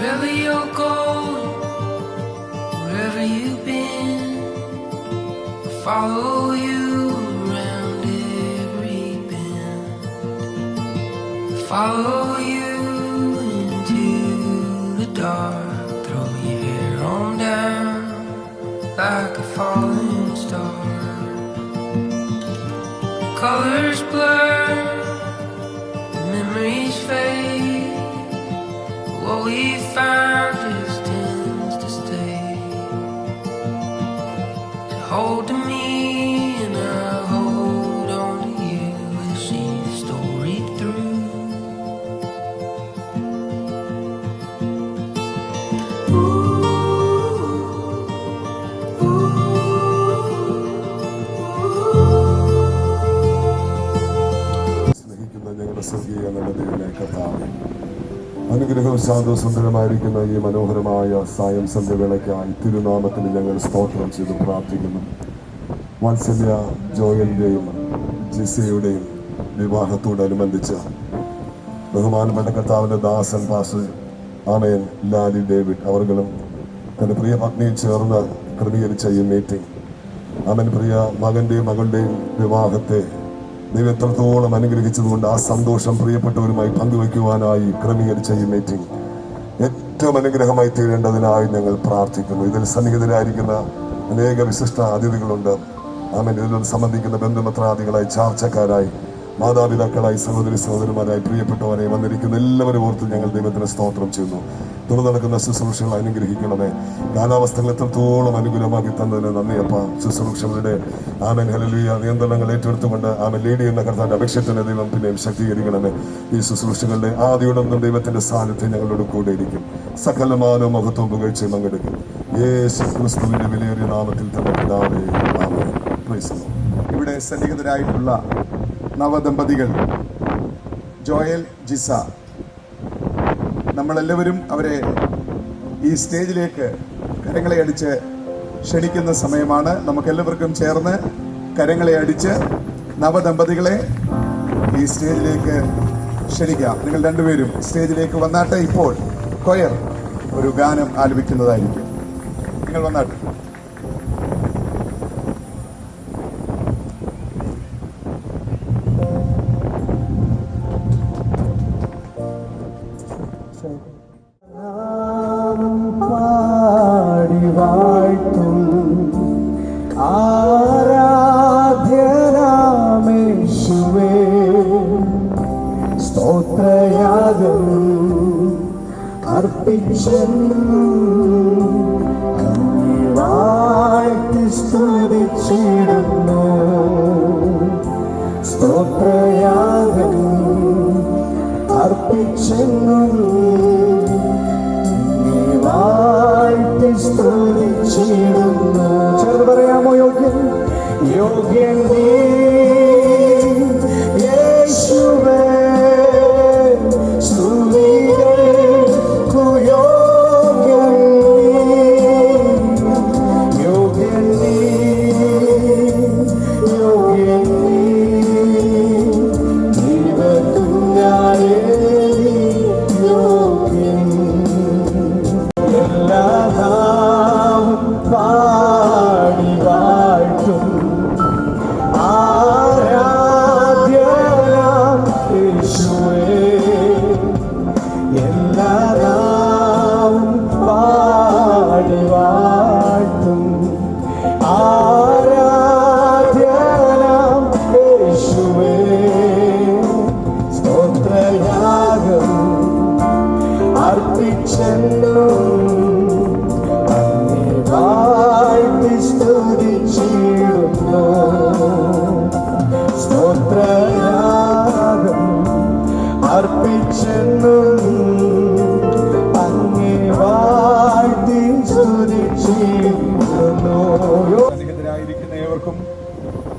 Wherever you're going, wherever you've been, I'll follow you around every bend. Follow you into the dark, throw your hair on down like a falling star. Colors blur, memories fade, what we found just tends to stay. So hold to me and I'll hold on to you. We'll see the story through. അനുഗ്രഹവും ശാന്തസുന്ദരമായിരിക്കുന്ന ഈ മനോഹരമായ സായം സന്ധ്യവേളയ്ക്കായി തിരുനാമത്തിൽ ഞങ്ങൾ സ്തോത്രം ചെയ്ത് പ്രാർത്ഥിക്കുന്നു. വാത്സല്യ ജോയലിൻ്റെയും ജിസയുടെയും വിവാഹത്തോടനുബന്ധിച്ച് ബഹുമാനപ്പെട്ട കർത്താവിൻ്റെ ദാസൻ പാസ്റ്റർ ആമേൻ ലാലി ഡേവിഡ് അവർകളും തൻ്റെ പ്രിയ പത്നിയും ചേർന്ന് ക്രമീകരിച്ച ഈ മീറ്റിംഗ് ആമേൻ പ്രിയ മകൻ്റെയും മകളുടെയും വിവാഹത്തെ ദൈവം എത്രത്തോളം അനുഗ്രഹിച്ചതുകൊണ്ട് ആ സന്തോഷം പ്രിയപ്പെട്ടവരുമായി പങ്കുവയ്ക്കുവാനായി ക്രമീകരിച്ച ഈ മീറ്റിംഗ് ഏറ്റവും അനുഗ്രഹമായി തീരേണ്ടതിനായി ഞങ്ങൾ പ്രാർത്ഥിക്കുന്നു. ഇതിൽ സന്നിഹിതരായിരിക്കുന്ന അനേക വിശിഷ്ട അതിഥികളുണ്ട്. ആമേൻ ഇതിനോട് സംബന്ധിക്കുന്ന ബന്ധുമിത്രാദികളായി ചാർച്ചക്കാരായി മാതാപിതാക്കളായി സഹോദരി സഹോദരന്മാരായി പ്രിയപ്പെട്ടവരെ വന്നിരിക്കുന്ന എല്ലാവരും ഓർത്ത് ഞങ്ങൾ ദൈവത്തിന് സ്തോത്രം ചെയ്യുന്നു. തുടർന്ന് നടക്കുന്ന ശുശ്രൂഷകൾ അനുഗ്രഹിക്കണമേ. കാലാവസ്ഥകൾ എത്രത്തോളം അനുകൂലമാക്കി തന്നതിന് നന്ദിയപ്പ. ശുശ്രൂഷകളുടെ ആമേൻ ഹല്ലേലൂയ നിയന്ത്രണങ്ങൾ ഏറ്റെടുത്തുകൊണ്ട് ആമേൻ ലേഡി എന്ന കർത്താവിന്റെ അപേക്ഷത്തിന് ദൈവം പിന്നെയും ശക്തീകരിക്കണമേ. ഈ ശുശ്രൂഷകളുടെ ആദ്യയോടൊന്നും ദൈവത്തിന്റെ സാന്നിധ്യം ഞങ്ങളോട് കൂടെ ഇരിക്കും. സകലമാനവും മഹത്വവും പുകഴ്ചയും പങ്കെടുക്കും. യേശു ക്രിസ്തുവിന്റെ വിലയേറിയ നാമത്തിൽ തന്നെ പിതാവേ ആമേൻ. Price the Lord. ഇവിടെ സന്നിഹിതരായിട്ടുള്ള നവദമ്പതികൾ ജോയൽ ജിസ, നമ്മളെല്ലാവരും അവരെ ഈ സ്റ്റേജിലേക്ക് കരങ്ങളെ അടിച്ച് ക്ഷണിക്കുന്ന സമയമാണ്. നമുക്കെല്ലാവർക്കും ചേർന്ന് കരങ്ങളെ അടിച്ച് നവദമ്പതികളെ ഈ സ്റ്റേജിലേക്ക് ക്ഷണിക്കാം. നിങ്ങൾ രണ്ടുപേരും സ്റ്റേജിലേക്ക് വന്നാട്ടെ. ഇപ്പോൾ കൊയർ ഒരു ഗാനം ആലപിക്കുന്നതായിരിക്കും. നിങ്ങൾ വന്നാട്ടെ. സ്തുതിച്ചിടുന്നു സ്തോത്രയാഗം അർപ്പിച്ചെന്നും വാഴ്ത്തി സ്തുതിച്ചിടുന്നു. ചേർന്ന് പറയാമോ? യോഗ്യൻ യോഗ്യൻ നീ യേശുവേ, ഏവർക്കും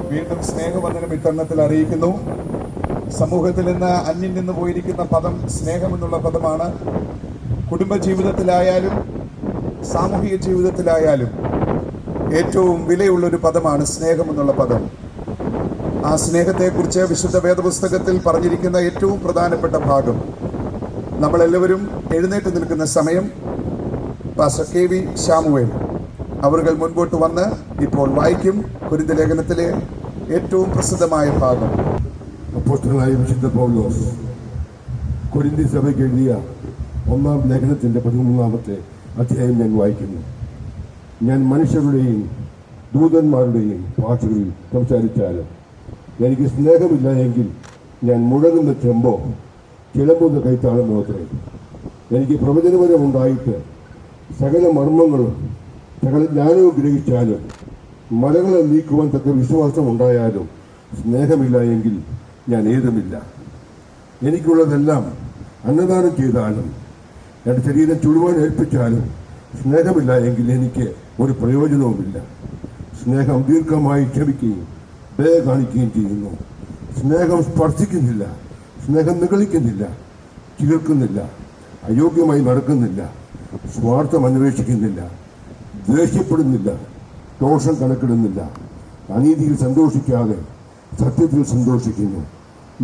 വീണ്ടും സ്നേഹവന്ദനം ഇത്തരണത്തിൽ അറിയിക്കുന്നു. സമൂഹത്തിൽ നിന്ന് അന്യം നിന്ന് പോയിരിക്കുന്ന പദം സ്നേഹമെന്നുള്ള പദമാണ്. കുടുംബജീവിതത്തിലായാലും സാമൂഹിക ജീവിതത്തിലായാലും ഏറ്റവും വിലയുള്ളൊരു പദമാണ് സ്നേഹമെന്നുള്ള പദം. ആ സ്നേഹത്തെക്കുറിച്ച് വിശുദ്ധ വേദപുസ്തകത്തിൽ പറഞ്ഞിരിക്കുന്ന ഏറ്റവും പ്രധാനപ്പെട്ട ഭാഗം നമ്മളെല്ലാവരും എഴുന്നേറ്റ് നിൽക്കുന്ന സമയം പാസ്റ്റർ KV ശാമുവേൽ അവർ മുൻപോട്ട് വന്ന് ഇപ്പോൾ വായിക്കും കൊരിന്ത്യർ ലേഖനത്തിലെ ഏറ്റവും പ്രസിദ്ധമായ ഭാഗം. അപ്പോസ്തലനായ വിശുദ്ധ പൗലോസ് കൊരിന്ത്യർ സഭയ്ക്ക് എഴുതിയ 1-ാം ലേഖനത്തിന്റെ 13-ാമത്തെ അധ്യായം ഞാൻ വായിക്കുന്നു. ഞാൻ മനുഷ്യരുടെയും ദൂതന്മാരുടെയും ഭാഷകളിൽ സംസാരിച്ചാലും എനിക്ക് സ്നേഹമില്ല എങ്കിൽ ഞാൻ മുഴങ്ങുന്ന ചെമ്പോ ചിലമ്പുന്ന കൈത്താളം മാത്രമേ. എനിക്ക് പ്രവചനപരമുണ്ടായിട്ട് സകല മർമ്മങ്ങളും സകല ജ്ഞാനവും ഗ്രഹിച്ചാലും മലകളെ നീക്കുവാൻ തക്ക വിശ്വാസം ഉണ്ടായാലും സ്നേഹമില്ല എങ്കിൽ ഞാൻ ഏതുമില്ല. എനിക്കുള്ളതെല്ലാം അന്നദാനം ചെയ്താലും എൻ്റെ ശരീരം ചുടുവാൻ ഏൽപ്പിച്ചാലും സ്നേഹമില്ല എങ്കിൽ എനിക്ക് ഒരു പ്രയോജനവുമില്ല. സ്നേഹം ദീർഘമായി ക്ഷമിക്കുകയും ദയ കാണിക്കുകയും ചെയ്യുന്നു. സ്നേഹം സ്പർശിക്കുന്നില്ല, സ്നേഹം നിഗളിക്കുന്നില്ല, ചികർക്കുന്നില്ല, അയോഗ്യമായി നടക്കുന്നില്ല, സ്വാർത്ഥം അന്വേഷിക്കുന്നില്ല, ദേഷ്യപ്പെടുന്നില്ല, ദോഷം കണക്കിടുന്നില്ല, അനീതിയിൽ സന്തോഷിക്കാതെ സത്യത്തിൽ സന്തോഷിക്കുന്നു,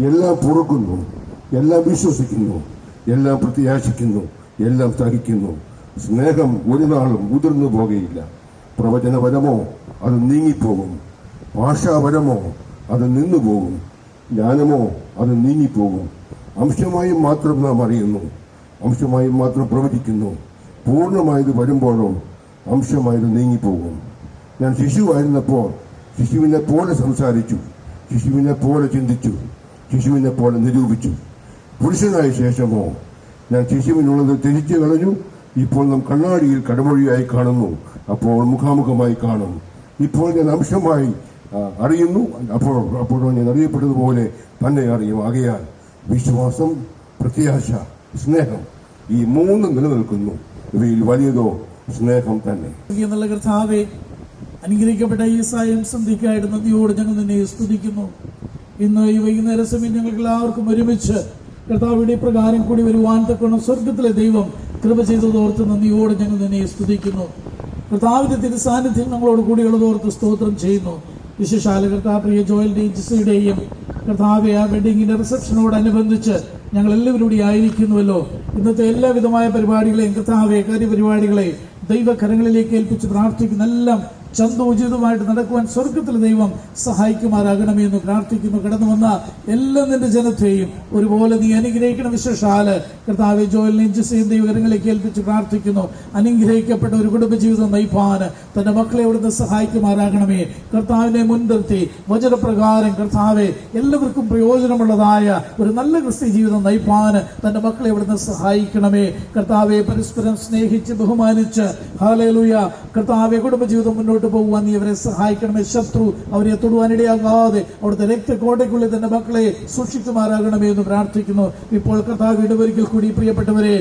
എല്ലാം പൊറുക്കുന്നു, എല്ലാം വിശ്വസിക്കുന്നു, എല്ലാം പ്രത്യാശിക്കുന്നു, എല്ലാം സഹിക്കുന്നു. സ്നേഹം ഒരു നാളും മുതിർന്നു പോകുകയില്ല. പ്രവചനപരമോ അത് നീങ്ങിപ്പോകും, ഭാഷാപരമോ അത് നിന്നുപോകും, ജ്ഞാനമോ അത് നീങ്ങിപ്പോകും. അംശമായും മാത്രം നാം അറിയുന്നു, അംശമായും മാത്രം പ്രവചിക്കുന്നു. പൂർണ്ണമായത് വരുമ്പോഴോ അംശമായത് നീങ്ങിപ്പോകും. ഞാൻ ശിശുവായിരുന്നപ്പോൾ ശിശുവിനെ പോലെ സംസാരിച്ചു, ശിശുവിനെ പോലെ ചിന്തിച്ചു, ശിശുവിനെ പോലെ നിരൂപിച്ചു. പുരുഷനായ ശേഷമോ ഞാൻ ശിശുവിനുള്ളത് ത്യജിച്ചു കളഞ്ഞു. ഇപ്പോൾ നാം കണ്ണാടിയിൽ കടമൊഴിയായി കാണുന്നു, അപ്പോൾ മുഖാമുഖമായി കാണും. ഇപ്പോൾ ഞാൻ അംശമായി അറിയുന്നു, അപ്പോഴോ ഞാൻ അറിയപ്പെട്ടതുപോലെ തന്നെ അറിയും. ആകയാൽ വിശ്വാസം, പ്രത്യാശ, സ്നേഹം ഈ മൂന്ന് നിലനിൽക്കുന്നു. ഇവയിൽ വലിയതോ സ്നേഹം തന്നെ. എന്നുള്ള കർത്താവേ, അനുഗ്രഹിക്കപ്പെട്ട ഈ സായം സന്ധിക്കായിട്ട് നന്ദിയോട് ഞങ്ങൾ നിന്നെ സ്തുതിക്കുന്നു. ഇന്ന് ഈ വൈകുന്നേര സമയം ഞങ്ങൾക്ക് എല്ലാവർക്കും ഒരുമിച്ച് കർത്താവിടെ പ്രകാരം കൂടി വരുവാൻ തക്കണം സ്വർഗത്തിലെ ദൈവം കൃപ ചെയ്തതോർത്ത് നന്ദിയോട് ഞങ്ങൾ നിന്നെ സ്തുതിക്കുന്നു. കർത്താവിന്റെ തിരുസാന്നിധ്യം ഞങ്ങളോട് കൂടിയുള്ളതോർത്ത് സ്തോത്രം ചെയ്യുന്നു. വിശേഷാല കർത്താവ് പ്രിയ ജോയലിന്റെയും ജിസയുടെയും കർത്താവെ ആ വെഡിങ്ങിന്റെ റിസപ്ഷനോടനുബന്ധിച്ച് ഞങ്ങൾ എല്ലാവരും ആയിരിക്കുന്നുവല്ലോ. ഇന്നത്തെ എല്ലാവിധമായ പരിപാടികളെയും കർത്താവെ കാര്യപരിപാടികളെയും ദൈവകരങ്ങളിലേക്ക് ഏൽപ്പിച്ച് പ്രാർത്ഥിക്കുന്ന എല്ലാം ചന്തോചിതമായിട്ട് നടക്കുവാൻ സ്വർഗത്തിലെ ദൈവം സഹായിക്കുമാറാകണമേ എന്ന് പ്രാർത്ഥിക്കുന്നു. കടന്നു വന്ന എല്ലാ നിന്റെ ജനത്തെയും ഒരുപോലെ നീ അനുഗ്രഹിക്കണം. വിശേഷാല് കർത്താവെ ജോയലിനെയും ജിസയും ദൈവകരങ്ങളിലേക്ക് ഏൽപ്പിച്ച് പ്രാർത്ഥിക്കുന്നു. അനുഗ്രഹിക്കപ്പെട്ട ഒരു കുടുംബജീവിതം നയിപ്പാന് തന്റെ മക്കളെ അവിടുന്ന് സഹായിക്കുമാറാകണമേ. കർത്താവിനെ മുൻനിർത്തി വചനപ്രകാരം കർത്താവെ എല്ലാവർക്കും പ്രയോജനമുള്ളതായ ഒരു നല്ല ക്രിസ്ത്യ ജീവിതം നയിപ്പാന് തന്റെ മക്കളെ അവിടുന്ന് സഹായിക്കണമേ. കർത്താവെ പരസ്പരം സ്നേഹിച്ച് ബഹുമാനിച്ച് ഹല്ലേലൂയ കർത്താവെ കുടുംബജീവിതം മുന്നോട്ട് പോകുവാൻ നീ അവരെ സഹായിക്കണമേ. ശത്രു അവരെ തൊടുവാനിടയാകാതെ അവിടുത്തെ രക്തക്കോട്ടയ്ക്കുള്ളിൽ തന്നെ മക്കളെ സൂക്ഷിക്കുമാറാകണമേ എന്ന് പ്രാർത്ഥിക്കുന്നു. ഇപ്പോൾ കർത്താവിന്റെ ഒരിക്കൽ കൂടി പ്രിയപ്പെട്ടവരെ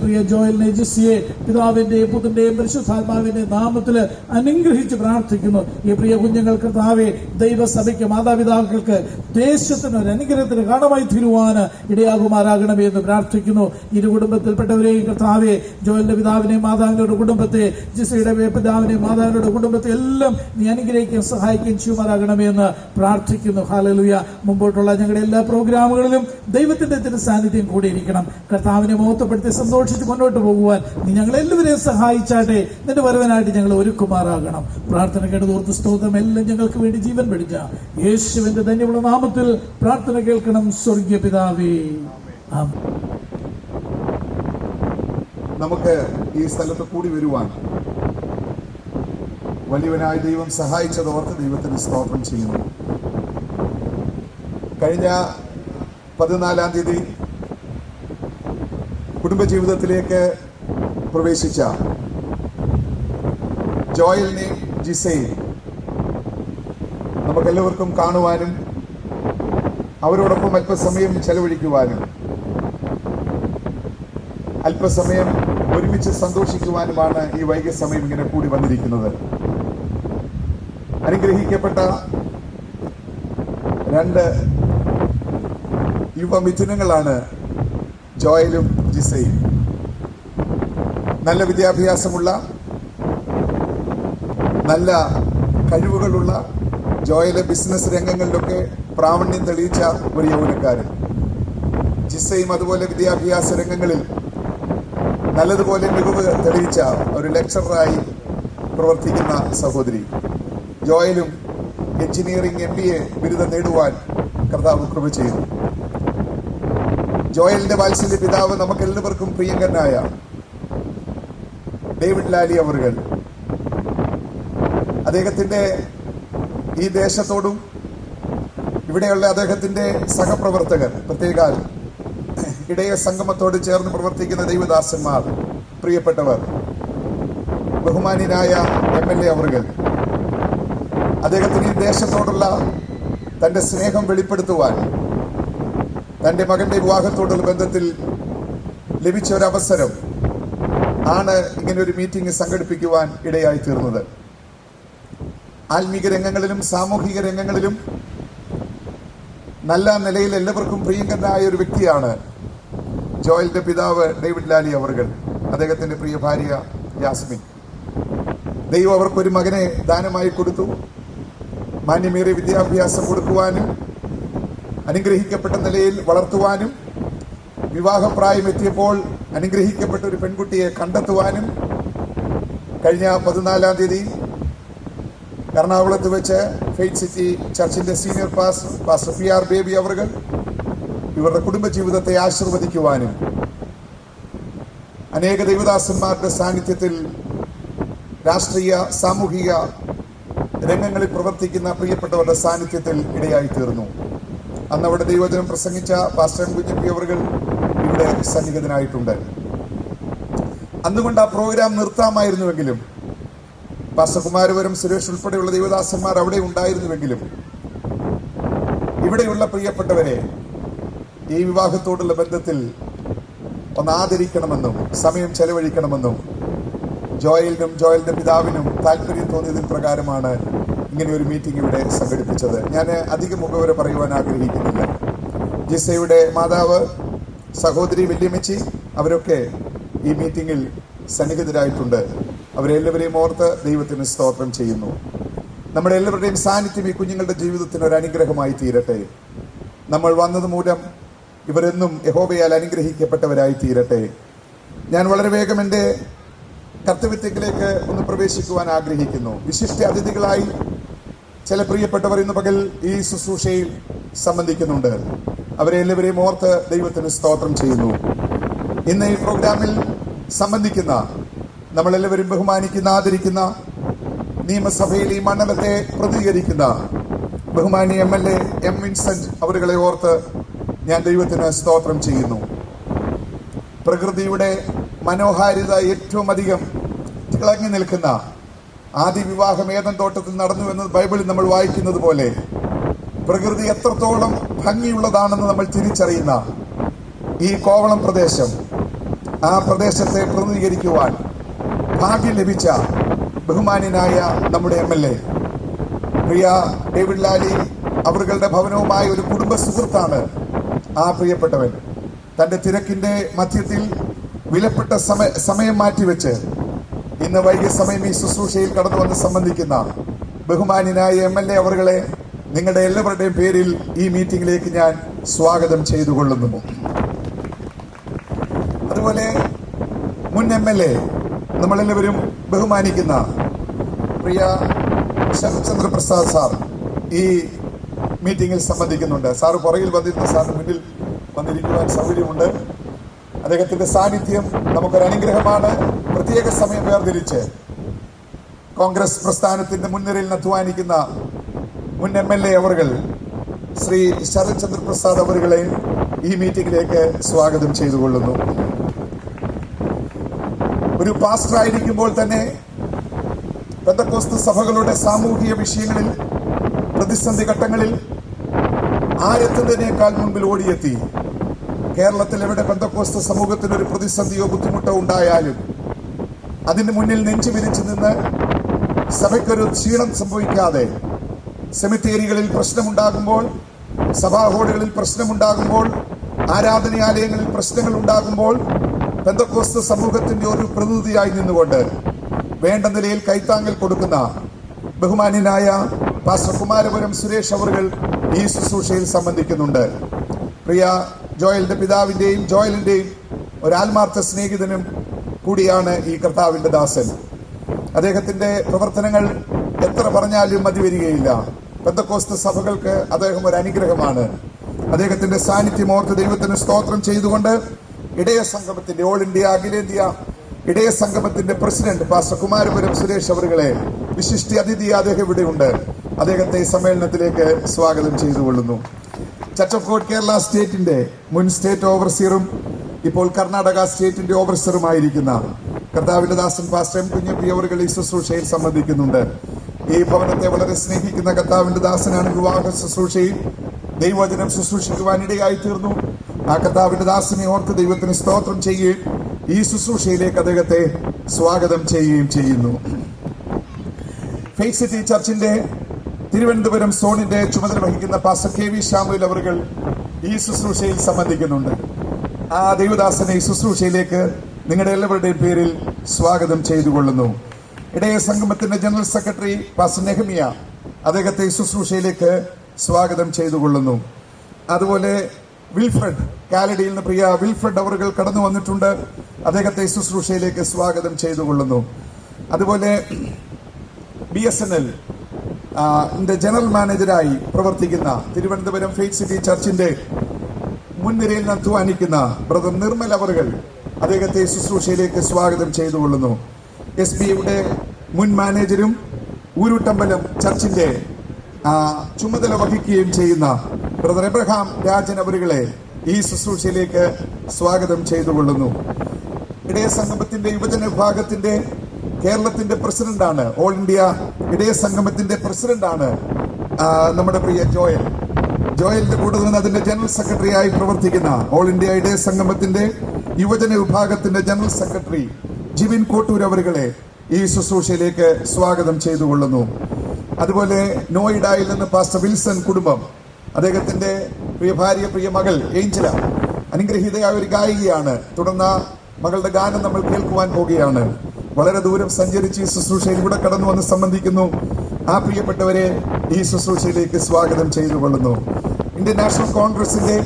പ്രിയ ജോയലിനെ ജിസിയെ പിതാവിന്റെയും പുത്രന്റെയും പരിശുദ്ധാത്മാവിന്റെ നാമത്തിൽ അനുഗ്രഹിച്ച് പ്രാർത്ഥിക്കുന്നു. ഈ പ്രിയ കുഞ്ഞുങ്ങൾ കർത്താവെ ദൈവസഭയ്ക്ക് മാതാപിതാക്കൾക്ക് ദേശത്തിന് ഒരു അനുഗ്രഹത്തിന് കാണമായി തീരുവാന് ഇടയാകുമാറാകണമേ എന്ന് പ്രാർത്ഥിക്കുന്നു. ഇരു കുടുംബത്തിൽപ്പെട്ടവരെയും കർത്താവെ ജോയലിന്റെ പിതാവിനെയും മാതാവിന്റെ കുടുംബത്തെ ജിസയുടെ പിതാവിനെയും മാതാവിന്റെ കുടുംബത്തെ എല്ലാം നീ അനുഗ്രഹിക്കുകയും സഹായിക്കുകയും ചെയ്യുമാറാകണമേ എന്ന് പ്രാർത്ഥിക്കുന്നു. ഹല്ലേലൂയ. മുമ്പോട്ടുള്ള ഞങ്ങളുടെ എല്ലാ പ്രോഗ്രാമുകളിലും ദൈവത്തിന്റെ സാന്നിധ്യം കൂടിയിരിക്കണം. കർത്താവിനെ മഹത്വപ്പെടുത്തി സന്തോഷിച്ച് മുന്നോട്ട് പോകുവാൻ നീ ഞങ്ങളെല്ലാവരെയും സഹായിച്ചാട്ടെ. നിന്റെ വരവനായിട്ട് ഞങ്ങൾ ഒരുക്കുമാറാകണം. പ്രാർത്ഥന കേട്ടതോർത്ത് സ്തോത്രം. എല്ലാം ഞങ്ങൾക്ക് വേണ്ടി ജീവൻ പിടിച്ച യേശുവിന്റെ ധന്യമുള്ള നാമത്തിൽ പ്രാർത്ഥന കേൾക്കണം സ്വർഗീയ പിതാവേ. നമുക്ക് ഈ സ്ഥലത്ത് കൂടി വരുവാൻ വലിയവനായ ദൈവം സഹായിച്ചതോർത്ത് ദൈവത്തിന് സ്തോത്രം ചെയ്യുന്നു. കഴിഞ്ഞ 14-ാം തീയതി കുടുംബജീവിതത്തിലേക്ക് പ്രവേശിച്ച ജോയലിനെയും ജിസയെയും നമുക്കെല്ലാവർക്കും കാണുവാനും അവരോടൊപ്പം അല്പസമയം ചെലവഴിക്കുവാനും അല്പസമയം ഒരുമിച്ച് സന്തോഷിക്കുവാനുമാണ് ഈ വൈകിയ സമയം ഇങ്ങനെ കൂടി വന്നിരിക്കുന്നത്. അനുഗ്രഹിക്കപ്പെട്ട രണ്ട് യുവമിഥുനങ്ങളാണ് ജോയലും ജിസയും. നല്ല വിദ്യാഭ്യാസമുള്ള, നല്ല കഴിവുകളുള്ള, ജോയല് ബിസിനസ് രംഗങ്ങളിലൊക്കെ പ്രാവീണ്യം തെളിയിച്ച ഒരു യൗവനക്കാരൻ. ജിസയും അതുപോലെ വിദ്യാഭ്യാസ രംഗങ്ങളിൽ നല്ലതുപോലെ മികവ് തെളിയിച്ച ഒരു ലെക്ചററായി പ്രവർത്തിക്കുന്ന സഹോദരി. ജോയലും എഞ്ചിനീയറിംഗ് MBA ബിരുദം നേടുവാൻ കർത്താവ് കൃപ ചെയ്തു. ജോയലിന്റെ വാത്സല്യ പിതാവ് നമുക്ക് എല്ലാവർക്കും പ്രിയങ്കരനായ ഡേവിഡ് ലാലി അവറുകൾ, അദ്ദേഹത്തിന്റെ ഈ ദേശത്തോടും ഇവിടെയുള്ള അദ്ദേഹത്തിന്റെ സഹപ്രവർത്തകർ, പ്രത്യേകാൽ ഇടയ സംഗമത്തോട് ചേർന്ന് പ്രവർത്തിക്കുന്ന ദൈവദാസന്മാർ, പ്രിയപ്പെട്ടവർ, ബഹുമാന്യനായ MLA അവറുകൾ, അദ്ദേഹത്തിന് ഈ ദേശത്തോടുള്ള തന്റെ സ്നേഹം വെളിപ്പെടുത്തുവാൻ തന്റെ മകന്റെ വിവാഹത്തോടുള്ള ബന്ധത്തിൽ ലഭിച്ച ഒരവസരം ആണ് ഇങ്ങനെ ഒരു മീറ്റിംഗ് സംഘടിപ്പിക്കുവാൻ ഇടയായി തീർന്നത്. ആത്മീക രംഗങ്ങളിലും സാമൂഹിക രംഗങ്ങളിലും നല്ല നിലയിൽ എല്ലാവർക്കും പ്രിയങ്കരനായ ഒരു വ്യക്തിയാണ് ജോയലിന്റെ പിതാവ് ഡേവിഡ് ലാലി അവറുകൾ, അദ്ദേഹത്തിന്റെ പ്രിയ ഭാര്യ യാസ്മിൻ. ദൈവം അവർക്കൊരു മകനെ ദാനമായി കൊടുത്തു. മാന്യമേറിയ വിദ്യാഭ്യാസം കൊടുക്കുവാനും അനുഗ്രഹിക്കപ്പെട്ട നിലയിൽ വളർത്തുവാനും വിവാഹപ്രായം എത്തിയപ്പോൾ അനുഗ്രഹിക്കപ്പെട്ട ഒരു പെൺകുട്ടിയെ കണ്ടെത്തുവാനും കഴിഞ്ഞ 14-ാം തീയതി എറണാകുളത്ത് വെച്ച് ഫെയ്ത്ത് സിറ്റി ചർച്ചിന്റെ സീനിയർ പാസ്റ്റർ PR ബേബി അവറുകൾ ഇവരുടെ കുടുംബജീവിതത്തെ ആശീർവദിക്കുവാനും അനേക ദൈവദാസന്മാരുടെ സാന്നിധ്യത്തിൽ രാഷ്ട്രീയ സാമൂഹിക രംഗങ്ങളിൽ പ്രവർത്തിക്കുന്ന പ്രിയപ്പെട്ടവരുടെ സാന്നിധ്യത്തിൽ ഇടയായി തീർന്നു. അന്ന് അവിടെ ദൈവവചനം പ്രസംഗിച്ച പാസ്റ്റർ കുഞ്ഞപ്പി അവറുകൾ ഇവിടെ സന്നിഹിതനായിട്ടുണ്ട്. അന്നുകൊണ്ട് ആ പ്രോഗ്രാം നിർത്താമായിരുന്നുവെങ്കിലും പാസ്റ്റർ കുമാരവരം, സുരേഷ് ഉൾപ്പെടെയുള്ള ദൈവദാസന്മാർ അവിടെ ഉണ്ടായിരുന്നുവെങ്കിലും ഇവിടെയുള്ള പ്രിയപ്പെട്ടവരെ ഈ വിവാഹത്തോടുള്ള ബന്ധത്തിൽ ഒന്ന് ആദരിക്കണമെന്നും സമയം ചെലവഴിക്കണമെന്നും ജോയലിനും ജോയലിന്റെ പിതാവിനും താല്പര്യം തോന്നിയതിന് പ്രകാരമാണ് ഇങ്ങനെ ഒരു മീറ്റിംഗ് ഇവിടെ സംഘടിപ്പിച്ചത്. ഞാൻ അധികം മുഖവര പറയുവാൻ ആഗ്രഹിക്കുന്നില്ല. ജിസയുടെ മാതാവ്, സഹോദരി വല്യമ്മച്ചി, അവരൊക്കെ ഈ മീറ്റിംഗിൽ സന്നിഹിതരായിട്ടുണ്ട്. അവരെല്ലാവരെയും ഓർത്ത് ദൈവത്തിന് സ്തോത്രം ചെയ്യുന്നു. നമ്മുടെ എല്ലാവരുടെയും സാന്നിധ്യം ഈ കുഞ്ഞുങ്ങളുടെ ജീവിതത്തിന് ഒരു അനുഗ്രഹമായി തീരട്ടെ. നമ്മൾ വന്നത് മൂലം ഇവരെന്നും യഹോവയാൽ അനുഗ്രഹിക്കപ്പെട്ടവരായി തീരട്ടെ. ഞാൻ വളരെ വേഗം എൻ്റെ കർത്തവ്യത്തിലേക്ക് ഒന്ന് പ്രവേശിക്കുവാൻ ആഗ്രഹിക്കുന്നു. വിശിഷ്ട അതിഥികളായി ചില പ്രിയപ്പെട്ടവർ ഇന്ന് പകൽ ഈ ശുശ്രൂഷയിൽ സംബന്ധിക്കുന്നുണ്ട്. അവരെ എല്ലാവരെയും ഓർത്ത് ദൈവത്തിന് സ്തോത്രം ചെയ്യുന്നു. ഇന്ന് ഈ പ്രോഗ്രാമിൽ സംബന്ധിക്കുന്ന, നമ്മളെല്ലാവരും ബഹുമാനിക്കുന്ന, ആദരിക്കുന്ന, നിയമസഭയിൽ ഈ മണ്ഡലത്തെ പ്രതികരിക്കുന്ന ബഹുമാനി MLA M. വിൻസെന്റ് അവരുകളെ ഓർത്ത് ഞാൻ ദൈവത്തിന് സ്തോത്രം ചെയ്യുന്നു. പ്രകൃതിയുടെ മനോഹാരിത ഏറ്റവും അധികം തിളങ്ങി നിൽക്കുന്ന ആദ്യ വിവാഹം ഏദൻ തോട്ടത്തിൽ നടന്നു എന്ന് ബൈബിളിൽ നമ്മൾ വായിക്കുന്നത് പോലെ പ്രകൃതി എത്രത്തോളം ഭംഗിയുള്ളതാണെന്ന് നമ്മൾ തിരിച്ചറിയുന്ന ഈ കോവളം പ്രദേശം, ആ പ്രദേശത്തെ പ്രതിനിധീകരിക്കുവാൻ ഭാഗ്യം ലഭിച്ച ബഹുമാന്യനായ നമ്മുടെ MLA പ്രിയ ഡേവിഡ് ലാലി അവരുടെ ഭവനവുമായ ഒരു കുടുംബ സുഹൃത്താണ് ആ പ്രിയപ്പെട്ടവൻ. തന്റെ തിരക്കിന്റെ മധ്യത്തിൽ വിലപ്പെട്ട സമയം മാറ്റിവെച്ച് ഇന്ന് വൈകിയ സമയം ഈ ശുശ്രൂഷയിൽ കടന്നു വന്ന് സംബന്ധിക്കുന്ന ബഹുമാന്യനായ MLA അവരുകളെ നിങ്ങളുടെ എല്ലാവരുടെയും പേരിൽ ഈ മീറ്റിംഗിലേക്ക് ഞാൻ സ്വാഗതം ചെയ്തുകൊള്ളുന്നു. അതുപോലെ മുൻ MLA നമ്മളെല്ലാവരും ബഹുമാനിക്കുന്ന പ്രിയ ശരത്ചന്ദ്ര പ്രസാദ് സാർ ഈ മീറ്റിംഗിൽ സംബന്ധിക്കുന്നുണ്ട്. സാറ് പുറകിൽ വന്നിരുന്ന സാറിന് മുന്നിൽ വന്നിരിക്കുവാൻ സൗകര്യമുണ്ട്. അദ്ദേഹത്തിന്റെ സാന്നിധ്യം നമുക്കൊരു അനുഗ്രഹമാണ്. പ്രത്യേക സമയം വേർതിരിച്ച് കോൺഗ്രസ് പ്രസ്ഥാനത്തിന്റെ മുൻനിരയിൽ അധ്വാനിക്കുന്ന മുൻ MLA അവറുകൾ ശ്രീ ശരത്ചന്ദ്ര പ്രസാദ് അവറുകളെ ഈ മീറ്റിംഗിലേക്ക് സ്വാഗതം ചെയ്തുകൊള്ളുന്നു. ഒരു പാസ്റ്റർ ആയിരിക്കുമ്പോൾ തന്നെ പെന്തക്കോസ്ത് സഭകളുടെ സാമൂഹിക വിഷയങ്ങളിൽ, പ്രതിസന്ധി ഘട്ടങ്ങളിൽ ആരെത്തുന്നതിനേക്കാൾ മുൻപിൽ ഓടിയെത്തി കേരളത്തിൽ എവിടെ പെന്തക്കോസ്ത് സമൂഹത്തിന് ഒരു പ്രതിസന്ധിയോ ബുദ്ധിമുട്ടോ ഉണ്ടായാലും അതിന് മുന്നിൽ നെഞ്ചു വിരിച്ചു നിന്ന് സഭയ്ക്കൊരു ക്ഷീണം സംഭവിക്കാതെ, സെമിത്തേരികളിൽ പ്രശ്നമുണ്ടാകുമ്പോൾ, സഭാ ഹോളുകളിൽ പ്രശ്നമുണ്ടാകുമ്പോൾ, ആരാധനാലയങ്ങളിൽ പ്രശ്നങ്ങൾ ഉണ്ടാകുമ്പോൾ പെന്തക്കോസ്ത് സമൂഹത്തിന്റെ ഒരു പ്രതിനിധിയായി നിന്നുകൊണ്ട് വേണ്ട നിലയിൽ കൈത്താങ്ങൽ കൊടുക്കുന്ന ബഹുമാന്യനായ പാസ്റ്റർ കുമാരപുരം സുരേഷ് അവറുകൾ ഈ ശുശ്രൂഷയിൽ സംബന്ധിക്കുന്നുണ്ട്. പ്രിയ ജോയലിന്റെ പിതാവിന്റെയും ജോയലിന്റെയും ഒരു ആത്മാർത്ഥ സ്നേഹിതനും കൂടിയാണ് ഈ കർത്താവിന്റെ ദാസൻ. അദ്ദേഹത്തിന്റെ പ്രവർത്തനങ്ങൾ എത്ര പറഞ്ഞാലും മതി വരികയില്ല. പെന്തക്കോസ്ത് സഭകൾക്ക് അദ്ദേഹം ഒരു അനുഗ്രഹമാണ്. അദ്ദേഹത്തിന്റെ സാന്നിധ്യം ഓർത്ത് ദൈവത്തിന് സ്തോത്രം ചെയ്തുകൊണ്ട് ഇടയ സംഗമത്തിന്റെ ഓൾ ഇന്ത്യ അഖിലേന്ത്യ ഇടയ സംഗമത്തിന്റെ പ്രസിഡന്റ് പാസ്റ്റർ കുമാരപുരം സുരേഷ് അവരുകളെ വിശിഷ്ട അതിഥി അദ്ദേഹം ഇവിടെയുണ്ട്. അദ്ദേഹത്തെ സമ്മേളനത്തിലേക്ക് സ്വാഗതം ചെയ്തുകൊള്ളുന്നു. ചർച്ച് ഓഫ് ഗോഡ് കേരള സ്റ്റേറ്റിന്റെ മുൻ സ്റ്റേറ്റ് ഓവർസിയറും ഇപ്പോൾ കർണാടക സ്റ്റേറ്റിന്റെ ഓവർസിയറുമായിരിക്കുന്ന കർത്താവിന്റെ ദാസൻ പാസ്റ്റർ എം കുഞ്ഞപ്പി അവരുകൾ ഈ ശുശ്രൂഷയിൽ സംബന്ധിക്കുന്നുണ്ട്. ഈ ഭവനത്തെ വളരെ സ്നേഹിക്കുന്ന കർത്താവിന്റെ ദാസനാണ്. വിവാഹ ശുശ്രൂഷയിൽ ദൈവവചനം ശുശ്രൂഷിക്കുവാൻ ഇടയായി തീർന്നു. ആ കർത്താവിന്റെ ദാസനെ ഓർത്ത് ദൈവത്തിന് സ്തോത്രം ചെയ്യുകയും ഈ ശുശ്രൂഷയിലേക്ക് അദ്ദേഹത്തെ സ്വാഗതം ചെയ്യുകയും ചെയ്യുന്നു. ഫെയ്ത്ത് സിറ്റി ചർച്ചിന്റെ തിരുവനന്തപുരം സോണിന്റെ ചുമതല വഹിക്കുന്ന പാസ്റ്റർ കെ വി ശാമുൽ അവരുകൾ ഈ ശുശ്രൂഷയിൽ സംബന്ധിക്കുന്നുണ്ട്. ആ ദൈവദാസനെ ഈ ശുശ്രൂഷയിലേക്ക് നിങ്ങളുടെ എല്ലാവരുടെയും പേരിൽ സ്വാഗതം ചെയ്തുകൊള്ളുന്നു. ഇടയ സംഗമത്തിന്റെ ജനറൽ സെക്രട്ടറി പാസ്റ്റർ നെഹമിയ അദ്ദേഹത്തെ ഈ ശുശ്രൂഷയിലേക്ക് സ്വാഗതം ചെയ്തുകൊള്ളുന്നു. അതുപോലെ വിൽഫ്രഡ് കാലടിയിൽ നിന്ന് പ്രിയ വിൽഫ്രഡ് അവറുകൾ കടന്നു വന്നിട്ടുണ്ട്. അദ്ദേഹത്തെ ശുശ്രൂഷയിലേക്ക് സ്വാഗതം ചെയ്തുകൊള്ളുന്നു. അതുപോലെ BSNL ജനറൽ മാനേജരായി പ്രവർത്തിക്കുന്ന തിരുവനന്തപുരം ഫെയ്ത്ത് സിറ്റി ചർച്ചിന്റെ മുൻനിരയിൽ അധ്വാനിക്കുന്ന ബ്രദർ നിർമ്മൽ അവറുകൾ അദ്ദേഹത്തെ ശുശ്രൂഷയിലേക്ക് സ്വാഗതം ചെയ്തുകൊള്ളുന്നു. SBയുടെ മുൻ മാനേജരും ഊരുട്ടമ്പലം ചർച്ചിന്റെ ചുമതല വഹിക്കുകയും ചെയ്യുന്ന ബ്രദർ എബ്രഹാം രാജൻ അവരുകളെ ഈ ശുശ്രൂഷയിലേക്ക് സ്വാഗതം ചെയ്തുകൊള്ളുന്നു. ഇടയ സംഗമത്തിന്റെ യുവജന വിഭാഗത്തിന്റെ കേരളത്തിന്റെ പ്രസിഡന്റാണ്, ഓൾ ഇന്ത്യ ഇടയ സംഗമത്തിന്റെ പ്രസിഡന്റാണ് നമ്മുടെ പ്രിയ ജോയലിന്റെ കൂടെ നിന്ന് അതിന്റെ ജനറൽ സെക്രട്ടറിയായി പ്രവർത്തിക്കുന്ന ഓൾ ഇന്ത്യ ഇടയ സംഗമത്തിന്റെ യുവജന വിഭാഗത്തിന്റെ ജനറൽ സെക്രട്ടറി ജിവിൻ കോട്ടൂർ അവരുകളെ ഈ ശുശ്രൂഷയിലേക്ക് സ്വാഗതം ചെയ്തുകൊള്ളുന്നു. അതുപോലെ നോയിഡയിൽ നിന്ന് പാസ്റ്റർ വിൽസൺ കുടുംബം, അദ്ദേഹത്തിന്റെ പ്രിയ ഭാര്യ പ്രിയ മകൾ ഏഞ്ചല അനുഗ്രഹീതയായ ഒരു ഗായികയാണ്. തുടർന്ന് മകളുടെ ഗാനം നമ്മൾ കേൾക്കുവാൻ പോകുകയാണ്. വളരെ ദൂരം സഞ്ചരിച്ച് ഈ ശുശ്രൂഷയിൽ ഇവിടെ കടന്നു വന്ന് സംബന്ധിക്കുന്നു. ആ പ്രിയപ്പെട്ടവരെ ഈ ശുശ്രൂഷയിലേക്ക് സ്വാഗതം ചെയ്തുകൊള്ളുന്നു. ഇന്ത്യൻ നാഷണൽ കോൺഗ്രസിന്റെ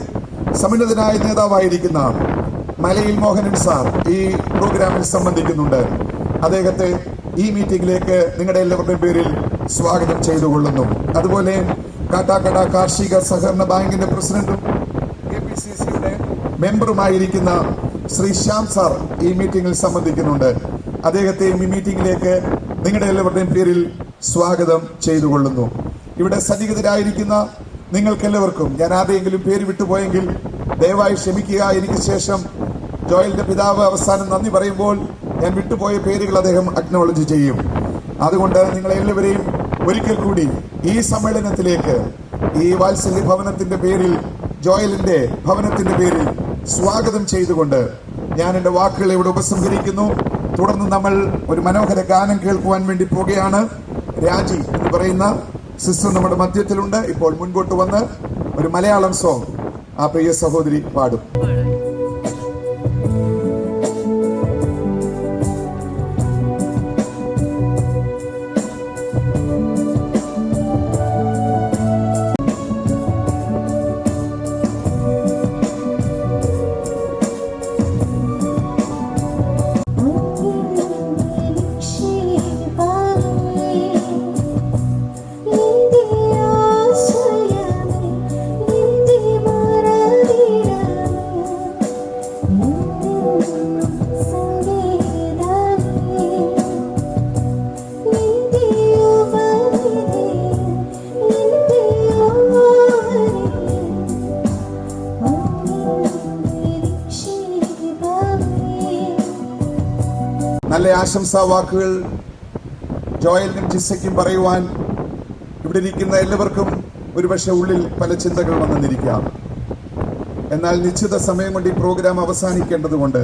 സമുന്നതനായ നേതാവായിരിക്കുന്ന മലയിൽ മോഹനൻ സാർ ഈ പ്രോഗ്രാമിൽ സംബന്ധിക്കുന്നുണ്ട്. അദ്ദേഹത്തെ ഈ മീറ്റിംഗിലേക്ക് നിങ്ങളുടെ എല്ലാവരുടെയും പേരിൽ സ്വാഗതം ചെയ്തുകൊള്ളുന്നു. അതുപോലെ കാട്ടാക്കട കാർഷിക സഹകരണ ബാങ്കിന്റെ പ്രസിഡന്റും KPCCയുടെ മെമ്പറുമായിരിക്കുന്ന ശ്രീ ശ്യാം സാർ ഈ മീറ്റിംഗിൽ സംബന്ധിക്കുന്നുണ്ട്. അദ്ദേഹത്തെയും ഈ മീറ്റിംഗിലേക്ക് നിങ്ങളുടെ എല്ലാവരുടെയും പേരിൽ സ്വാഗതം ചെയ്തുകൊള്ളുന്നു. ഇവിടെ സന്നിഹിതരായിരിക്കുന്ന നിങ്ങൾക്കെല്ലാവർക്കും ഞാൻ ആരെങ്കിലും പേര് വിട്ടുപോയെങ്കിൽ ദയവായി ക്ഷമിക്കുക. എനിക്ക് ശേഷം ജോയലിന്റെ പിതാവ് അവസാനം നന്ദി പറയുമ്പോൾ ഞാൻ വിട്ടുപോയ പേരുകൾ അദ്ദേഹം അക്നോളജ് ചെയ്യും. അതുകൊണ്ട് നിങ്ങളെല്ലാവരെയും ഒരിക്കൽ കൂടി ഈ സമ്മേളനത്തിലേക്ക് ഈ വാത്സല്യ ഭവനത്തിന്റെ പേരിൽ ജോയലിന്റെ ഭവനത്തിന്റെ പേരിൽ സ്വാഗതം ചെയ്തുകൊണ്ട് ഞാൻ എൻ്റെ വാക്കുകൾ ഇവിടെ ഉപസംഹരിക്കുന്നു. തുടർന്ന് നമ്മൾ ഒരു മനോഹര ഗാനം കേൾക്കുവാൻ വേണ്ടി പോകുകയാണ്. രാജി എന്ന് പറയുന്ന സിസ്റ്റർ നമ്മുടെ മധ്യത്തിലുണ്ട്. ഇപ്പോൾ മുൻപോട്ട് വന്ന് ഒരു മലയാളം സോങ് ആ പ്രിയ സഹോദരി പാടും. നല്ല ആശംസാ വാക്കുകൾ ജോയലിനും ജിസയ്ക്കും പറയുവാൻ ഇവിടെ ഇരിക്കുന്ന എല്ലാവർക്കും ഒരുപക്ഷെ ഉള്ളിൽ പല ചിന്തകൾ വന്നെന്നിരിക്കാം. എന്നാൽ നിശ്ചിത സമയം കൊണ്ട് ഈ പ്രോഗ്രാം അവസാനിക്കേണ്ടതുകൊണ്ട്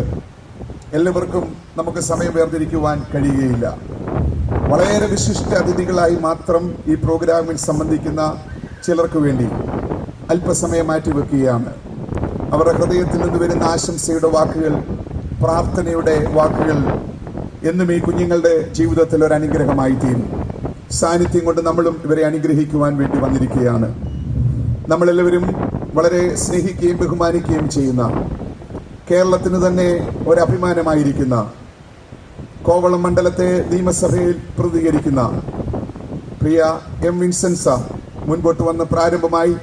എല്ലാവർക്കും നമുക്ക് സമയം വേർതിരിക്കുവാൻ കഴിയുകയില്ല. വളരെ വിശിഷ്ട അതിഥികളായി മാത്രം ഈ പ്രോഗ്രാമിൽ സംബന്ധിക്കുന്ന ചിലർക്ക് വേണ്ടി അല്പസമയം മാറ്റിവെക്കുകയാണ്. അവരുടെ ഹൃദയത്തിൽ നിന്ന് വരുന്ന ആശംസയുടെ വാക്കുകൾ, പ്രാർത്ഥനയുടെ വാക്കുകൾ എന്നും ഈ കുഞ്ഞുങ്ങളുടെ ജീവിതത്തിൽ ഒരു അനുഗ്രഹമായി തീരും. സാന്നിധ്യം കൊണ്ട് നമ്മളും ഇവരെ അനുഗ്രഹിക്കുവാൻ വേണ്ടി വന്നിരിക്കുകയാണ്. നമ്മളെല്ലാവരും വളരെ സ്നേഹിക്കുകയും ബഹുമാനിക്കുകയും ചെയ്യുന്ന, കേരളത്തിന് തന്നെ ഒരഭിമാനമായിരിക്കുന്ന, കോവളം മണ്ഡലത്തെ നിയമസഭയിൽ പ്രതികരിക്കുന്ന പ്രിയ എം വിൻസെന്റ് സാർ മുൻപോട്ട് വന്ന് പ്രാരംഭമായി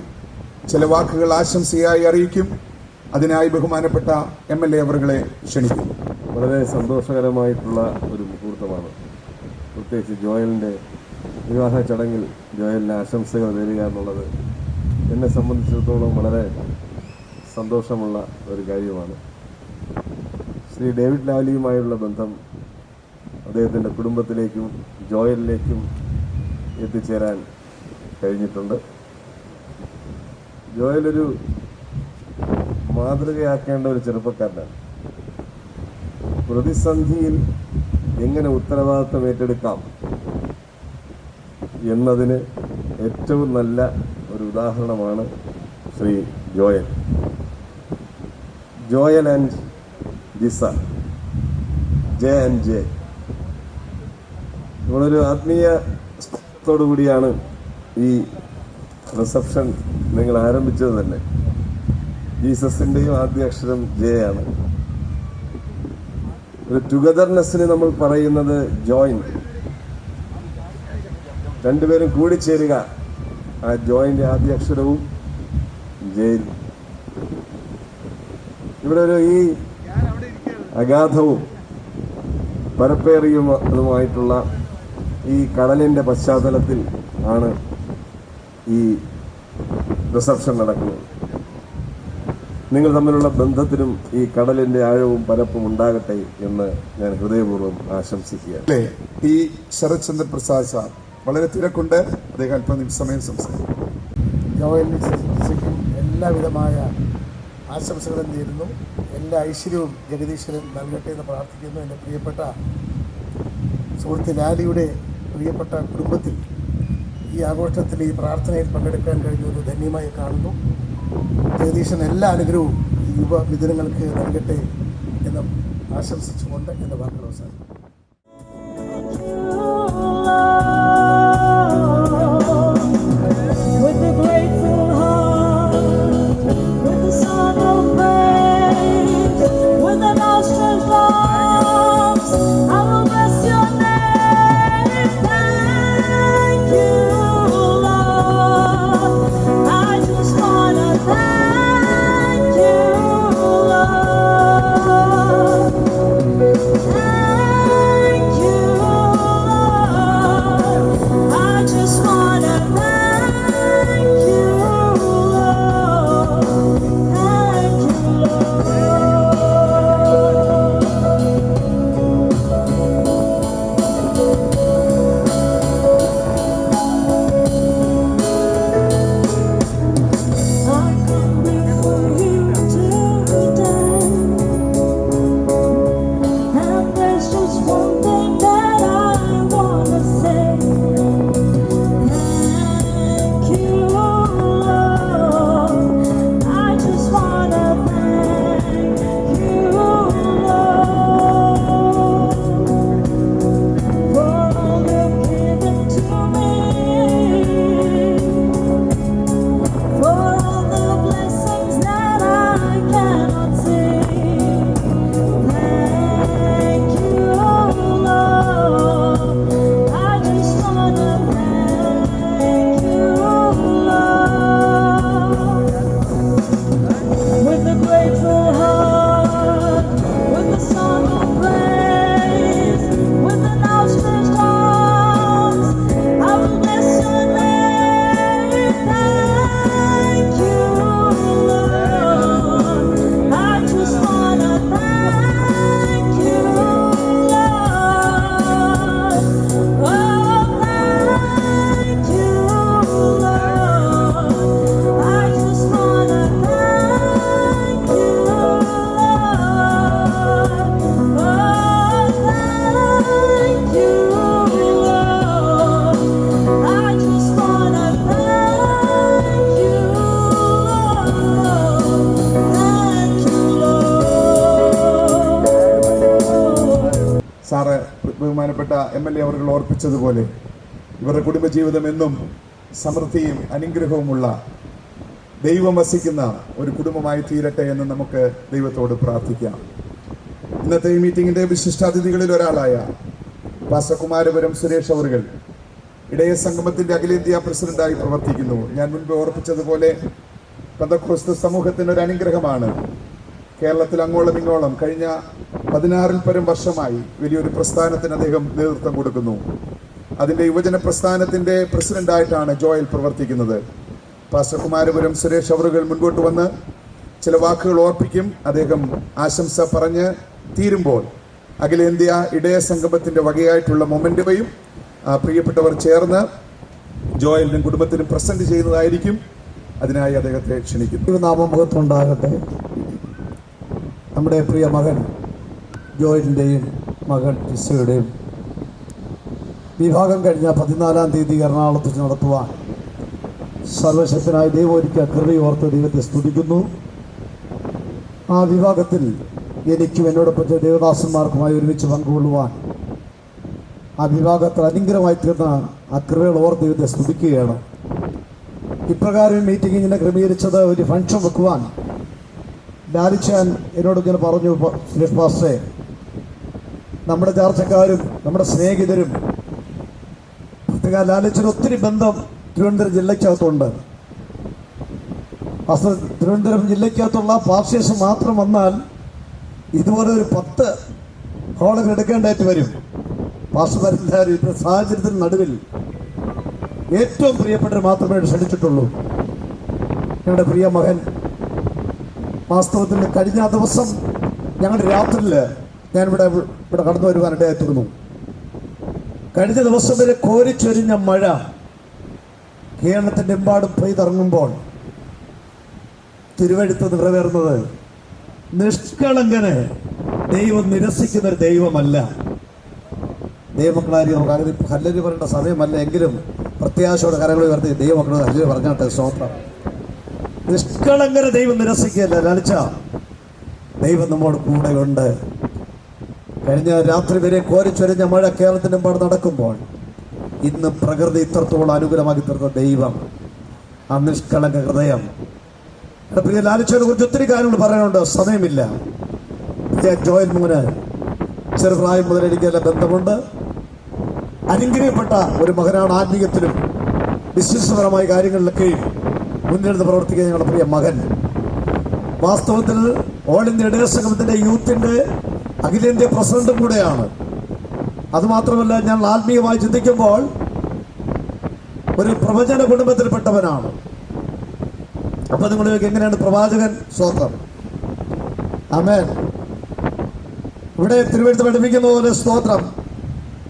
ചില വാക്കുകൾ ആശംസയായി അറിയിക്കും. അതിനായി ബഹുമാനപ്പെട്ട MLA അവരെ ക്ഷണിക്കുന്നു. വളരെ സന്തോഷകരമായിട്ടുള്ള ഒരു മുഹൂർത്തമാണ്. പ്രത്യേകിച്ച് ജോയലിൻ്റെ വിവാഹ ചടങ്ങിൽ ജോയലിന് ആശംസകൾ നേരുക എന്നുള്ളത് എന്നെ സംബന്ധിച്ചിടത്തോളം വളരെ സന്തോഷമുള്ള ഒരു കാര്യമാണ്. ശ്രീ ഡേവിഡ് ലാലിയുമായുള്ള ബന്ധം അദ്ദേഹത്തിൻ്റെ കുടുംബത്തിലേക്കും ജോയലിലേക്കും എത്തിച്ചേരാൻ കഴിഞ്ഞിട്ടുണ്ട്. ജോയലൊരു മാതൃകയാക്കേണ്ട ഒരു ചെറുപ്പക്കാരനാണ്. പ്രതിസന്ധിയിൽ എങ്ങനെ ഉത്തരവാദിത്തം ഏറ്റെടുക്കാം എന്നതിന് ഏറ്റവും നല്ല ഒരു ഉദാഹരണമാണ് Shri Joel. Joel and Jisa, J and J. നമ്മളൊരു ആത്മീയത്തോടു കൂടിയാണ് ഈ റിസപ്ഷൻ നിങ്ങൾ ആരംഭിച്ചത് തന്നെ. ജീസസിൻ്റെയും ആദ്യ അക്ഷരം ജെ ആണ്. ഒരു ടുഗദർനെസ്സിന് നമ്മൾ പറയുന്നത് ജോയിൻ. രണ്ടുപേരും കൂടിച്ചേരുക. ആ ജോയിൻ്റെ ആദ്യ അക്ഷരവും ജയിൽ. ഇവിടെ ഒരു ഈ അഗാധവും പരപ്പേറിയുമായിട്ടുള്ള ഈ കടലിൻ്റെ പശ്ചാത്തലത്തിൽ ആണ് ഈ റിസപ്ഷൻ നടക്കുന്നത്. നിങ്ങൾ തമ്മിലുള്ള ബന്ധത്തിനും ഈ കടലിൻ്റെ ആഴവും പരപ്പും ഉണ്ടാകട്ടെ എന്ന് ഞാൻ ഹൃദയപൂർവ്വം ആശംസിക്കുകയാണ്. ടി ശരത്ചന്ദ്ര പ്രസാദ് സാർ, വളരെ തിരക്കുണ്ട്, അദ്ദേഹം അല്പം സമയം സംസാരിക്കും. ജോയലിനും എല്ലാവിധമായ ആശംസകളും നേരുന്നു. എല്ലാ ഐശ്വര്യവും ജഗദീശ്വരൻ നൽകട്ടെ എന്ന് പ്രാർത്ഥിക്കുന്നു. എൻ്റെ പ്രിയപ്പെട്ട സുഹൃത്ത് ലാലിയുടെ പ്രിയപ്പെട്ട കുടുംബത്തിൽ ഈ ആഘോഷത്തിൽ, ഈ പ്രാർത്ഥനയിൽ പങ്കെടുക്കാൻ കഴിഞ്ഞൊരു ധന്യമായി കാണുന്നു. ജഗദീശൻ എല്ലാ അനുഗ്രഹവും ഈ യുവമിഥുനങ്ങൾക്ക് നൽകട്ടെ എന്ന് ആശംസിച്ചുകൊണ്ട് എൻ്റെ വാക്കുകൾ അവസാനിക്കും. സാറ് ബഹുമാനപ്പെട്ട MLA അവർ ഓർപ്പിച്ചതുപോലെ ഇവരുടെ കുടുംബജീവിതം എന്നും സമൃദ്ധിയും അനുഗ്രഹവുമുള്ള ദൈവം വസിക്കുന്ന ഒരു കുടുംബമായി തീരട്ടെ എന്ന് നമുക്ക് ദൈവത്തോട് പ്രാർത്ഥിക്കാം. ഇന്നത്തെ ഈ മീറ്റിംഗിന്റെ വിശിഷ്ടാതിഥികളിൽ ഒരാളായ പാസ്റ്റർ കുമാരപുരം സുരേഷ് അവറുകൾ ഇടയ സംഗമത്തിന്റെ അഖിലേന്ത്യാ പ്രസിഡന്റായി പ്രവർത്തിക്കുന്നു. ഞാൻ മുൻപ് ഓർപ്പിച്ചതുപോലെ പെന്തക്കോസ്ത് സമൂഹത്തിന് ഒരു അനുഗ്രഹമാണ്. കേരളത്തിൽ അങ്ങോളം ഇങ്ങോളം കഴിഞ്ഞ 16-ൽ പരം വർഷമായി വലിയൊരു പ്രസ്ഥാനത്തിന് അദ്ദേഹം നേതൃത്വം കൊടുക്കുന്നു. അതിന്റെ യുവജന പ്രസ്ഥാനത്തിന്റെ പ്രസിഡന്റായിട്ടാണ് ജോയൽ പ്രവർത്തിക്കുന്നത്. പാസ്റ്റർ കുമാരപുരം സുരേഷ് അവറുകൾ മുൻപോട്ട് വന്ന് ചില വാക്കുകൾ ഓർപ്പിക്കും. അദ്ദേഹം ആശംസ പറഞ്ഞ് തീരുമ്പോൾ അഖിലേന്ത്യാ ഇടയ സംഗമത്തിന്റെ വകയായിട്ടുള്ള മൊമെന്റമയും പ്രിയപ്പെട്ടവർ ചേർന്ന് ജോയലിനും കുടുംബത്തിനും പ്രസന്റ് ചെയ്യുന്നതായിരിക്കും. അതിനായി അദ്ദേഹത്തെ ക്ഷണിക്കുന്നു. നാമമഹത്വം ഉണ്ടാകട്ടെ. നമ്മുടെ പ്രിയ മകൻ ജോയലിൻ്റെയും മകൻ ജിസയുടെയും വിവാഹം കഴിഞ്ഞ 14-ാം തീയതി എറണാകുളത്ത് നടത്തുവാൻ സർവശക്തനായ ദൈവം ഒരുക്കിയ കൃപയോർത്ത് ദൈവത്തെ സ്തുതിക്കുന്നു. ആ വിവാഹത്തിൽ എനിക്കും എന്നോടൊപ്പം ദേവദാസന്മാർക്കുമായി ഒരുമിച്ച് പങ്കുകൊള്ളുവാൻ ആ വിവാഹത്തിൽ അനുഗ്രഹമായി തീർന്ന ആ കൃപകൾ ഓർത്ത് ദൈവത്തെ സ്തുതിക്കുകയാണ്. ഇപ്രകാരം മീറ്റിംഗ് ഇങ്ങനെ ക്രമീകരിച്ചത് ഒരു ഫംഗ്ഷൻ വെക്കുവാൻ ലാലിച്ചാൻ എന്നോട് ഇങ്ങനെ പറഞ്ഞു, സുരേഷ് പാസ്റ്ററെ, നമ്മുടെ ചാർച്ചക്കാരും നമ്മുടെ സ്നേഹിതരും പ്രത്യേക ലാലിച്ചന് ഒത്തിരി ബന്ധം തിരുവനന്തപുരം ജില്ലയ്ക്കകത്തുണ്ട്. തിരുവനന്തപുരം ജില്ലയ്ക്കകത്തുള്ള പാർഷ്യസ് മാത്രം വന്നാൽ ഇതുപോലെ ഒരു 10 ഹോളുകൾ എടുക്കേണ്ടതായിട്ട് വരും. പാസ്റ്റർമാരെല്ലാവരും ഇപ്പം സാഹചര്യത്തിന് നടുവിൽ ഏറ്റവും പ്രിയപ്പെട്ടവർ മാത്രമേ ക്ഷണിച്ചിട്ടുള്ളൂ. ഞങ്ങളുടെ പ്രിയ മകൻ വാസ്തവത്തിൽ കഴിഞ്ഞ ദിവസം ഞങ്ങളുടെ രാത്രിയിൽ ഞാനിവിടെ കടന്നു വരുവാനിടയായി തീർന്നു. കഴിഞ്ഞ ദിവസം വരെ കോരിച്ചൊരിഞ്ഞ മഴ കേരളത്തിൻ്റെ എമ്പാടും പെയ്തിറങ്ങുമ്പോൾ തിരുവെഴുത്ത് നിറവേറുന്നത് നിഷ്കളങ്കന് ദൈവം നിരസിക്കുന്ന ഒരു ദൈവമല്ല. ദൈവമക്കളാരി നമുക്ക് അങ്ങനെ ഹല്ലേലൂയ പറയേണ്ട സമയമല്ല, എങ്കിലും പ്രത്യാശയോടെ കരങ്ങൾ ഉയർത്തി ദൈവമക്കളോട് ഹല്ലേലൂയ പറഞ്ഞാട്ടെ. സ്തോത്രം. നിഷ്കളങ്കന് ദൈവം നിരസിക്കുകയല്ല. ലാലിച്ച ദൈവം നമ്മോട് കൂടെയുണ്ട്. കഴിഞ്ഞ രാത്രി വരെ കോരിച്ചൊരിഞ്ഞ മഴ കേരളത്തിൻ്റെ എമ്പാട് നടക്കുമ്പോൾ ഇന്ന് പ്രകൃതി ഇത്രത്തോളം അനുകൂലമാക്കി തീർന്ന ദൈവം, ആ നിഷ്കളങ്ക ഹൃദയം. പ്രിയ ലാലിച്ചതിനെ കുറിച്ച് ഒത്തിരി കാര്യങ്ങൾ പറയാനുണ്ട്, സമയമില്ല. ജോയൽ മോന് ചെറുപ്രായം മുതൽ എനിക്കെല്ലാം ബന്ധമുണ്ട്. അനുഗ്രഹപ്പെട്ട ഒരു മകനാണ്. ആത്മീയത്തിലും വിശ്വാസപരമായ കാര്യങ്ങളിലൊക്കെയും മുന്നിലെടുത്ത് പ്രവർത്തിക്കുക ഞങ്ങളുടെ പ്രിയ മകൻ. വാസ്തവത്തിൽ ഓൾ ഇന്ത്യ ഇടയ സംഗമത്തിന്റെ യൂത്തിന്റെ അഖിലേന്ത്യാ പ്രസിഡന്റും കൂടെയാണ്. അതുമാത്രമല്ല, ഞാൻ ആത്മീയമായി ചിന്തിക്കുമ്പോൾ ഒരു പ്രവചന കുടുംബത്തിൽപ്പെട്ടവനാണ്. അപ്പൊ നിങ്ങൾക്ക് എങ്ങനെയാണ് പ്രവാചകൻ? സ്തോത്രം. ആമേൻ. ഇവിടെ തിരുവെഴുത്ത് പഠിപ്പിക്കുന്ന പോലെ സ്തോത്രം.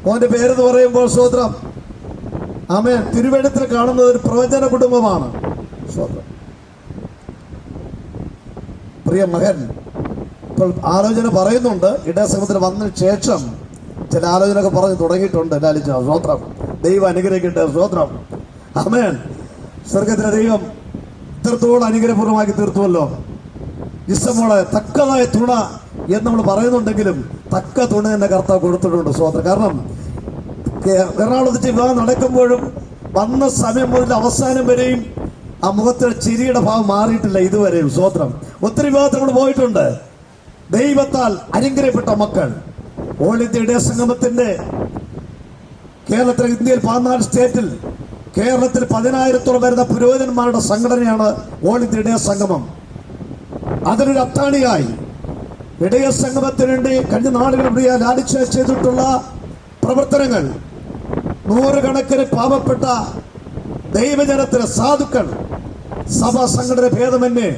ഓന്റെ പേരെന്ന് പറയുമ്പോൾ സ്തോത്രം. ആമേൻ. തിരുവെഴുത്തിൽ കാണുന്നത് ഒരു പ്രവചന കുടുംബമാണ്. സ്തോത്രം. പ്രിയ മകൻ ഇപ്പോൾ ആലോചന പറയുന്നുണ്ട്. ഇടയസംഗമത്തിന് വന്നതിന് ശേഷം ചില ആലോചനയൊക്കെ പറഞ്ഞു തുടങ്ങിയിട്ടുണ്ട്. ലാലിച്ച സ്തോത്രം. ദൈവം അനുഗ്രഹിക്കട്ടെ. സ്തോത്രം. ആമേൻ. സ്വർഗത്തിലെ ദൈവം ഇത്രത്തോളം അനുഗ്രഹപൂർവ്വമാക്കി തീർത്തുവല്ലോ. ഇസമോളെ തക്കതായ തുണ എന്ന് നമ്മൾ പറയുന്നുണ്ടെങ്കിലും തക്ക തുണ എന്നെ കർത്താവ് കൊടുത്തിട്ടുണ്ട്. സ്തോത്രം. കാരണം എറണാകുളത്ത് വിവാഹം നടക്കുമ്പോഴും വന്ന സമയം മുതൽ അവസാനം വരെയും ആ മുഖത്തെ ചിരിയുടെ ഭാവം മാറിയിട്ടില്ല ഇതുവരെയും. സ്തോത്രം. ഒത്തിരി വിവാഹത്തിൽ നമ്മൾ പോയിട്ടുണ്ട്. ദൈവത്താൽ അനുഗ്രഹപ്പെട്ട മക്കൾ. ഓൾ ഇന്ത്യ ഇടയ സംഗമത്തിന്റെ കേരളത്തിലെ ഇന്ത്യയിൽ 14 സ്റ്റേറ്റിൽ കേരളത്തിൽ 10,000-ഓളം വരുന്ന പുരോഹിതന്മാരുടെ സംഘടനയാണ് ഓൾ ഇന്ത്യ ഇടയ സംഗമം. അതിനൊരു അത്താണിയായി ഇടയ സംഗമത്തിന് വേണ്ടി കഴിഞ്ഞ നാളുകൾ പ്രിയ ലാലിച്ച ചെയ്തിട്ടുള്ള പ്രവർത്തനങ്ങൾ, നൂറുകണക്കിന് പാവപ്പെട്ട ദൈവജനത്തിന്, സാധുക്കൾ, സഭാ സംഘടന ഭേദമന്യേ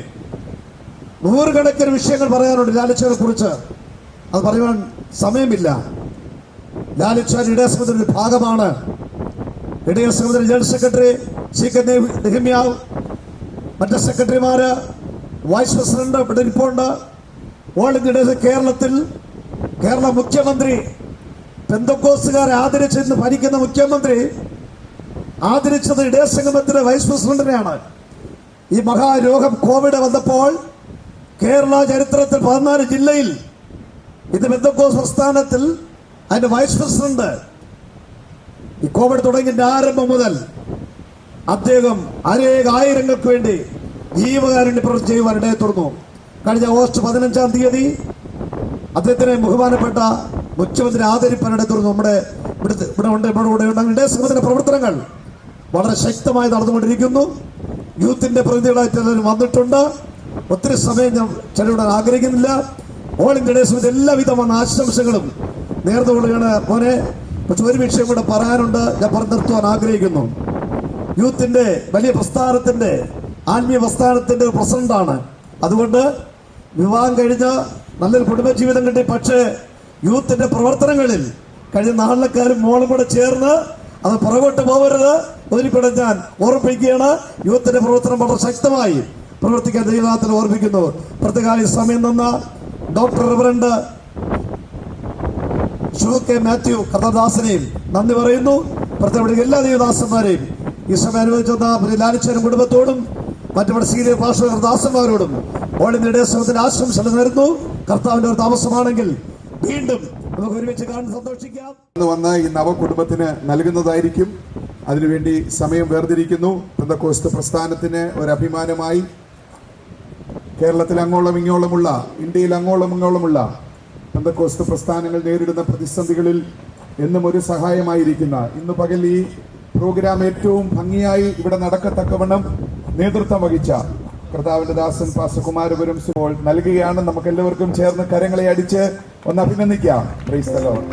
നൂറുകണക്കിന് വിഷയങ്ങൾ പറയാനുണ്ട് ലാലിച്ചനെ കുറിച്ച്. അത് പറയുവാൻ സമയമില്ല. ലാലിച്ച ഇടയ സംഘത്തിന്റെ ഒരു ഭാഗമാണ്. ഇടയ സംഘത്തിന്റെ ജനറൽ സെക്രട്ടറി CK നെഹമ്യാവ്, മറ്റ് സെക്രട്ടറിമാര്, വൈസ് പ്രസിഡന്റ് ഇവിടെ ഇരിപ്പുണ്ട്. ഓൾ ഇന്ത്യ കേരളത്തിൽ കേരള മുഖ്യമന്ത്രി, പെന്തക്കോസ്തുകാരെ ആദരിച്ചെന്ന് ഭരിക്കുന്ന മുഖ്യമന്ത്രി ആദരിച്ചത് ഇടയ സംഗമത്തിലെ വൈസ് പ്രസിഡന്റിനെയാണ്. ഈ മഹാരോഗം കോവിഡ് വന്നപ്പോൾ കേരള ചരിത്രത്തിൽ 14 ജില്ലയിൽ ഇത് പെന്തക്കോസ്ത് പ്രസ്ഥാനത്തിൽ അതിന്റെ വൈസ് പ്രസിഡന്റ് ഈ കോവിഡ് തുടങ്ങിയ ആരംഭം മുതൽ അദ്ദേഹം അനേക ആയിരങ്ങൾക്ക് വേണ്ടി ജീവകാരുണ്യ പ്രവൃത്തി ചെയ്യുവാൻ ഇടയെ തുറന്നു. കഴിഞ്ഞ ഓഗസ്റ്റ് 15-ാം തീയതി അദ്ദേഹത്തിനെ ബഹുമാനപ്പെട്ട മുഖ്യമന്ത്രി ആദരിപ്പാനിടെ തുറന്നു. നമ്മുടെ ഇടയ സംഘത്തിന്റെ പ്രവർത്തനങ്ങൾ വളരെ ശക്തമായി നടന്നുകൊണ്ടിരിക്കുന്നു. യൂത്തിന്റെ പ്രതിനിധികളായിട്ട് എല്ലാവരും വന്നിട്ടുണ്ട്. ഒത്തിരി സമയം ഞാൻ ചെലവിടാൻ ആഗ്രഹിക്കുന്നില്ല. ഓൾ ഇന്ത്യ ഇടയ സമിതി എല്ലാവിധமான ആശംസകളും നേർന്നുകൊള്ളുകയാണ്. മോനെ, പക്ഷെ ഒരു വിഷയം കൂടെ പറയാനുണ്ട്, ഞാൻ പറഞ്ഞു നിർത്തുവാൻ ആഗ്രഹിക്കുന്നു. യൂത്തിന്റെ വലിയ പ്രസ്ഥാനത്തിന്റെ ആത്മീയ പ്രസ്ഥാനത്തിന്റെ ഒരു പ്രസിഡന്റാണ്. അതുകൊണ്ട് വിവാഹം കഴിഞ്ഞ് നല്ലൊരു കുടുംബജീവിതം കിട്ടി. പക്ഷേ യൂത്തിന്റെ പ്രവർത്തനങ്ങളിൽ കഴിഞ്ഞ നാളിലക്കാരും മോളും കൂടെ ചേർന്ന് അത് പുറകോട്ട് പോകരുത്. ഒരിക്കലും ഞാൻ ഓർമ്മിപ്പിക്കുകയാണ്, യൂത്തിന്റെ പ്രവർത്തനം വളരെ ശക്തമായി പ്രവർത്തിക്കാൻ ദൈവനാഥത്തിൽ ഓർമ്മിക്കുന്നു. പ്രത്യേക സമയം തന്ന ഡോക്ടർ റവറൻഡ് കെ മാത്യു കർത്തദാസനെയും നന്ദി പറയുന്നു. പ്രത്യേക എല്ലാ ദൈവദാസന്മാരെയും ഈ സമയം അനുവദിച്ച ലാലിച്ചനും കുടുംബത്തോടും മറ്റു സീനിയർ പാസ്റ്റർ ദാസന്മാരോടും ഓൾ ഇന്ത്യ ഇടയ സംഘത്തിന്റെ ആശംസകൾ നേരുന്നു. കർത്താവിന്റെ ഒരു താമസമാണെങ്കിൽ വീണ്ടും നമുക്ക് ഒരുമിച്ച് കാണാൻ സന്തോഷിക്കാം. വന്ന് ഈ നവകുടുംബത്തിന് നൽകുന്നതായിരിക്കും. അതിനുവേണ്ടി സമയം വേർതിരിക്കുന്നു. പെന്തക്കോസ്ത് പ്രസ്ഥാനത്തിന് ഒരു അഭിമാനമായി കേരളത്തിൽ അങ്ങോളം ഇങ്ങോളമുള്ള, ഇന്ത്യയിൽ അങ്ങോളം ഇങ്ങോളമുള്ള പെന്തക്കോസ്ത് പ്രസ്ഥാനങ്ങൾ നേരിടുന്ന പ്രതിസന്ധികളിൽ എന്നും ഒരു സഹായമായിരിക്കുന്ന, ഇന്ന് പകൽ ഈ പ്രോഗ്രാം ഏറ്റവും ഭംഗിയായി ഇവിടെ നടക്കത്തക്കവണ്ണം നേതൃത്വം വഹിച്ച കർത്താവിന്റെ ദാസൻ പാസ്റ്റർ കുമാരപുരം സുമോൾ നൽകുകയാണ്. നമുക്ക് എല്ലാവർക്കും ചേർന്ന് കരങ്ങളെ അടിച്ച് ഒന്ന് അഭിനന്ദിക്കാം. Praise the lord.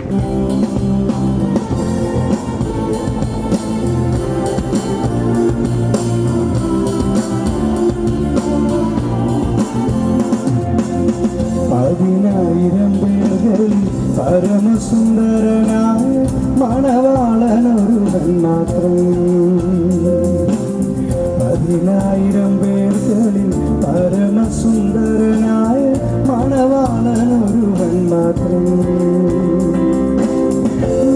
പരമസുന്ദരനായ മണവാളനൊരുവൻ മാത്രം, 10,000 പേർകളിൽ പരമസുന്ദരനായ മണവാളനൊരുവൻ മാത്രം,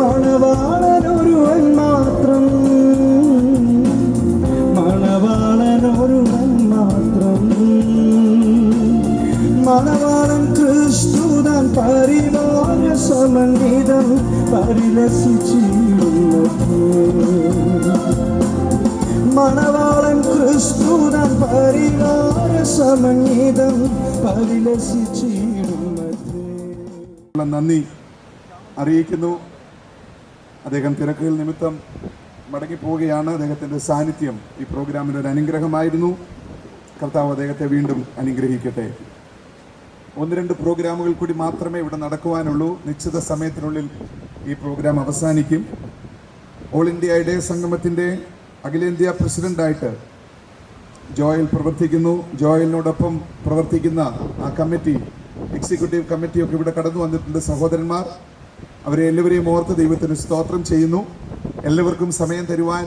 മണവാളനൊരുവൻ മാത്രം, മണവാളനൊരുവൻ മാത്രം, മണവാളൻ ക്രിസ്തുതാൻ പരിവാര സമന്വിതം പരിലസിച്ചിരുന്നു, മണവാളൻ ക്രിസ്തുതാൻ പരിവാര സമന്വിതം പരിലസിച്ചിരുന്നു. നന്ദി അറിയിക്കുന്നു. അദ്ദേഹം തിരക്കുകൾ നിമിത്തം മടങ്ങിപ്പോവുകയാണ്. അദ്ദേഹത്തിന്റെ സാന്നിധ്യം ഈ പ്രോഗ്രാമിന് ഒരു അനുഗ്രഹമായിരുന്നു. കർത്താവ് അദ്ദേഹത്തെ വീണ്ടും അനുഗ്രഹിക്കട്ടെ. 1-2 പ്രോഗ്രാമുകൾ കൂടി മാത്രമേ ഇവിടെ നടക്കുവാനുള്ളൂ. നിശ്ചിത സമയത്തിനുള്ളിൽ ഈ പ്രോഗ്രാം അവസാനിക്കും. ഓൾ ഇന്ത്യ ഇടയ സംഗമത്തിൻ്റെ അഖിലേന്ത്യാ പ്രസിഡന്റായിട്ട് ജോയൽ പ്രവർത്തിക്കുന്നു. ജോയലിനോടൊപ്പം പ്രവർത്തിക്കുന്ന ആ കമ്മിറ്റി, എക്സിക്യൂട്ടീവ് കമ്മിറ്റിയൊക്കെ ഇവിടെ കടന്നു വന്നിട്ടുണ്ട്. സഹോദരന്മാർ, അവരെ എല്ലാവരെയും ഓർത്ത് ദൈവത്തിന് സ്തോത്രം ചെയ്യുന്നു. എല്ലാവർക്കും സമയം തരുവാൻ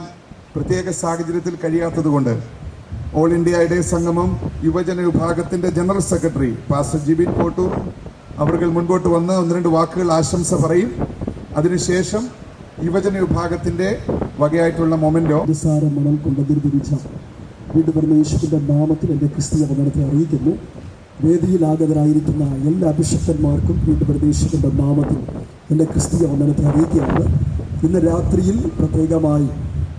പ്രത്യേക സാഹചര്യത്തിൽ കഴിയാത്തതുകൊണ്ട് ഓൾ ഇന്ത്യ ഇടയ സംഗമം യുവജന വിഭാഗത്തിന്റെ general secretary pastor Jibin Kottoor അവർ മുൻപോട്ട് വന്ന് 1-2 വാക്കുകൾ ആശംസ പറയും. അതിനുശേഷം യുവജന വിഭാഗത്തിന്റെ വകയായിട്ടുള്ള മൊമെന്റോ മണം കൊണ്ട് നിർമ്മിച്ച വീണ്ടും യേശുവിന്റെ നാമത്തിൽ എൻ്റെ ക്രിസ്തീയ വന്ദനത്തെ അറിയിക്കുന്നു. വേദിയിലാഗതരായിരിക്കുന്ന എല്ലാ അഭിഷിക്തന്മാർക്കും വീണ്ടും യേശുവിന്റെ നാമത്തിൽ എൻ്റെ ക്രിസ്തീയ വന്ദനത്തെ അറിയിക്കുകയാണ്. ഇന്ന് രാത്രിയിൽ പ്രത്യേകമായി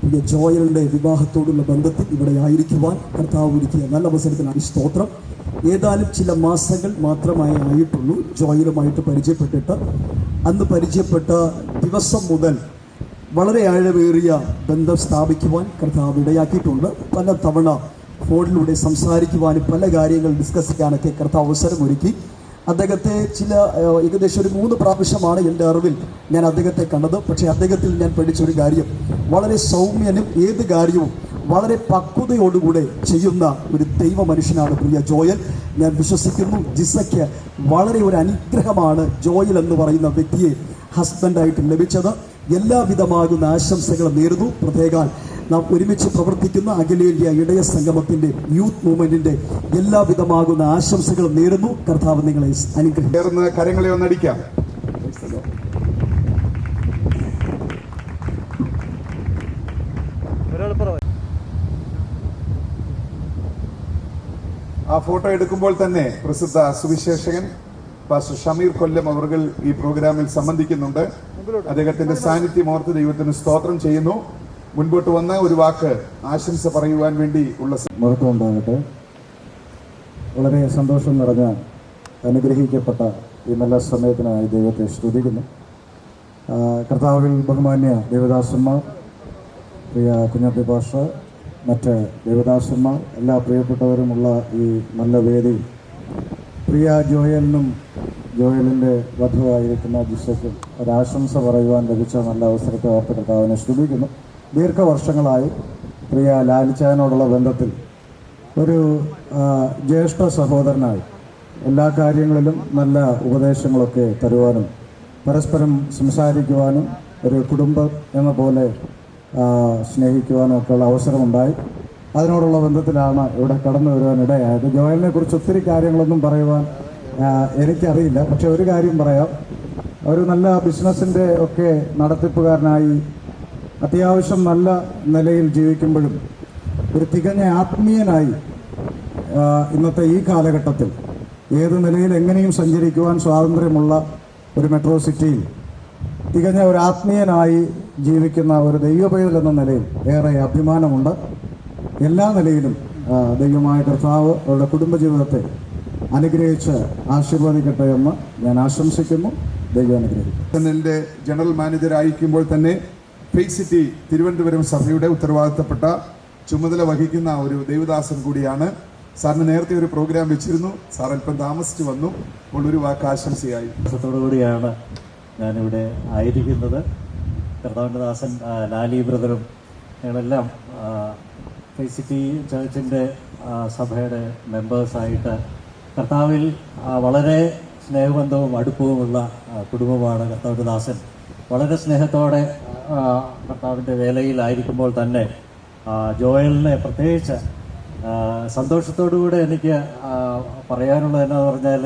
പുതിയ ജോയലിൻ്റെ വിവാഹത്തോടുള്ള ബന്ധത്തിൽ ഇവിടെ ആയിരിക്കുവാൻ കർത്താവ് ഒരുക്കിയ നല്ല അവസരത്തിനാണ് സ്തോത്രം. ഏതാനും ചില മാസങ്ങൾ മാത്രമേ ആയിട്ടുള്ളൂ ജോയലുമായിട്ട് പരിചയപ്പെട്ടിട്ട്. അന്ന് പരിചയപ്പെട്ട ദിവസം മുതൽ വളരെ ആഴമേറിയ ബന്ധം സ്ഥാപിക്കുവാൻ കർത്താവ് ഇടയാക്കിയിട്ടുണ്ട്. പല തവണ ഫോണിലൂടെ സംസാരിക്കുവാനും പല കാര്യങ്ങൾ ഡിസ്കസ് ചെയ്യാനൊക്കെ കർത്താവ് അവസരമൊരുക്കി. അദ്ദേഹത്തെ ഏകദേശം ഒരു 3 പ്രാവശ്യമാണ് എൻ്റെ അറിവിൽ ഞാൻ അദ്ദേഹത്തെ കണ്ടത്. പക്ഷേ അദ്ദേഹത്തിൽ ഞാൻ പഠിച്ചൊരു കാര്യം, വളരെ സൗമ്യനും ഏത് കാര്യവും വളരെ പക്വതയോടുകൂടെ ചെയ്യുന്ന ഒരു ദൈവ മനുഷ്യനാണ് പ്രിയ ജോയൽ. ഞാൻ വിശ്വസിക്കുന്നു ജിസയ്ക്ക് വളരെ ഒരു അനുഗ്രഹമാണ് ജോയൽ എന്ന് പറയുന്ന വ്യക്തിയെ ഹസ്ബൻഡായിട്ട് ലഭിച്ചത്. എല്ലാവിധമാകുന്ന ആശംസകൾ നേരുന്നു. പ്രത്യേകം നാം ഒരുമിച്ച് പ്രവർത്തിക്കുന്ന അഖിലേന്ത്യാ ഇടയ സംഗമത്തിന്റെ യൂത്ത് മൂവ്മെന്റിന്റെ എല്ലാവിധമാകുന്ന ആശംസകൾ നേരുന്നു. കർത്താവ് നിങ്ങളെ അനുഗ്രഹിക്കും. കരങ്ങളെ ഒന്നടിക്കാം. ആ ഫോട്ടോ എടുക്കുമ്പോൾ തന്നെ പ്രസിദ്ധ സുവിശേഷകൻ പാസ്റ്റർ ഷമീർ കൊല്ലം അവർ ഈ പ്രോഗ്രാമിൽ സംബന്ധിക്കുന്നുണ്ട്. അദ്ദേഹത്തിന്റെ സാന്നിധ്യം ഓർത്ത് ദൈവത്തിന് സ്തോത്രം ചെയ്യുന്നു. മുൻപോട്ട് വന്ന ഒരു വാക്ക് ആശംസ പറയുവാൻ വേണ്ടി ഉള്ള മഹത്വം ഉണ്ടാകട്ടെ. വളരെ സന്തോഷം നിറഞ്ഞ അനുഗ്രഹിക്കപ്പെട്ട ഈ നല്ല സമയത്തിനായി ദൈവത്തെ സ്തുതിക്കുന്നു. കർത്താവിൽ ബഹുമാന്യ ദേവദാസന്മാർ, പ്രിയ കുഞ്ഞാപ്പി പാഷ, മറ്റ് ദേവദാസന്മാർ, എല്ലാ പ്രിയപ്പെട്ടവരുമുള്ള ഈ നല്ല വേദി, പ്രിയ ജോയലിനും ജോയലിൻ്റെ വധുവായിരിക്കുന്ന ജിസയ്ക്കും ഒരാശംസ പറയുവാൻ ലഭിച്ച നല്ല അവസരത്തെ ഓർത്ത് കർത്താവിനെ സ്തുതിക്കുന്നു. ദീർഘവർഷങ്ങളായി പ്രിയ ലാലിച്ചായനോടുള്ള ബന്ധത്തിൽ ഒരു ജ്യേഷ്ഠ സഹോദരനായി എല്ലാ കാര്യങ്ങളിലും നല്ല ഉപദേശങ്ങളൊക്കെ തരുവാനും പരസ്പരം സംസാരിക്കുവാനും ഒരു കുടുംബം എന്ന പോലെ സ്നേഹിക്കുവാനും ഒക്കെയുള്ള അവസരമുണ്ടായി. അതിനോടുള്ള ബന്ധത്തിലാണ് ഇവിടെ കടന്നു വരുവാൻ ഇടയായത്. ജോയലിനെ കുറിച്ച് ഒത്തിരി കാര്യങ്ങളൊന്നും പറയുവാൻ എനിക്കറിയില്ല. പക്ഷെ ഒരു കാര്യം പറയാം, ഒരു നല്ല ബിസിനസ്സിൻ്റെ ഒക്കെ നടത്തിപ്പുകാരനായി അത്യാവശ്യം നല്ല നിലയിൽ ജീവിക്കുമ്പോഴും ഒരു തികഞ്ഞ ആത്മീയനായി ഇന്നത്തെ ഈ കാലഘട്ടത്തിൽ ഏത് നിലയിൽ എങ്ങനെയും സഞ്ചരിക്കുവാൻ സ്വാതന്ത്ര്യമുള്ള ഒരു മെട്രോ സിറ്റിയിൽ തികഞ്ഞ ഒരു ആത്മീയനായി ജീവിക്കുന്ന ഒരു ദൈവപൈതൽ എന്ന നിലയിൽ ഏറെ അഭിമാനമുണ്ട്. എല്ലാ നിലയിലും ദൈവമായ കർത്താവ് അവരുടെ കുടുംബജീവിതത്തെ അനുഗ്രഹിച്ച് ആശീർവദിക്കട്ടെ എന്ന് ഞാൻ ആശംസിക്കുന്നു. ദൈവം അനുഗ്രഹിക്കും. എൻ്റെ ജനറൽ മാനേജർ ആയിരിക്കുമ്പോൾ തന്നെ ഫെയ്ത്ത് സിറ്റി തിരുവനന്തപുരം സഭയുടെ ഉത്തരവാദിത്തപ്പെട്ട ചുമതല വഹിക്കുന്ന ഒരു ദേവദാസൻ കൂടിയാണ്. സാറിന് നേരത്തെ ഒരു പ്രോഗ്രാം വെച്ചിരുന്നു, സാർ അല്പം താമസിച്ചു വന്നു. അപ്പോൾ ഒരു വാക്ക് ആശംസയായി. കൂടിയാണ് ഞാനിവിടെ ആയിരിക്കുന്നത്. കർത്താവിൻ്റെ ദാസൻ ലാലി ബ്രദറും ഞങ്ങളെല്ലാം ഫെയ്ത്ത് സിറ്റി ചർച്ചിൻ്റെ സഭയുടെ മെമ്പേഴ്സായിട്ട് കർത്താവിൽ വളരെ സ്നേഹബന്ധവും അടുപ്പവുമുള്ള കുടുംബമാണ് കർത്താവിൻ്റെ ദാസൻ. വളരെ സ്നേഹത്തോടെ കർത്താവിൻ്റെ വേലയിലായിരിക്കുമ്പോൾ തന്നെ ജോയലിനെ പ്രത്യേകിച്ച് സന്തോഷത്തോടുകൂടെ എനിക്ക് പറയാനുള്ളത് എന്നാന്ന് പറഞ്ഞാൽ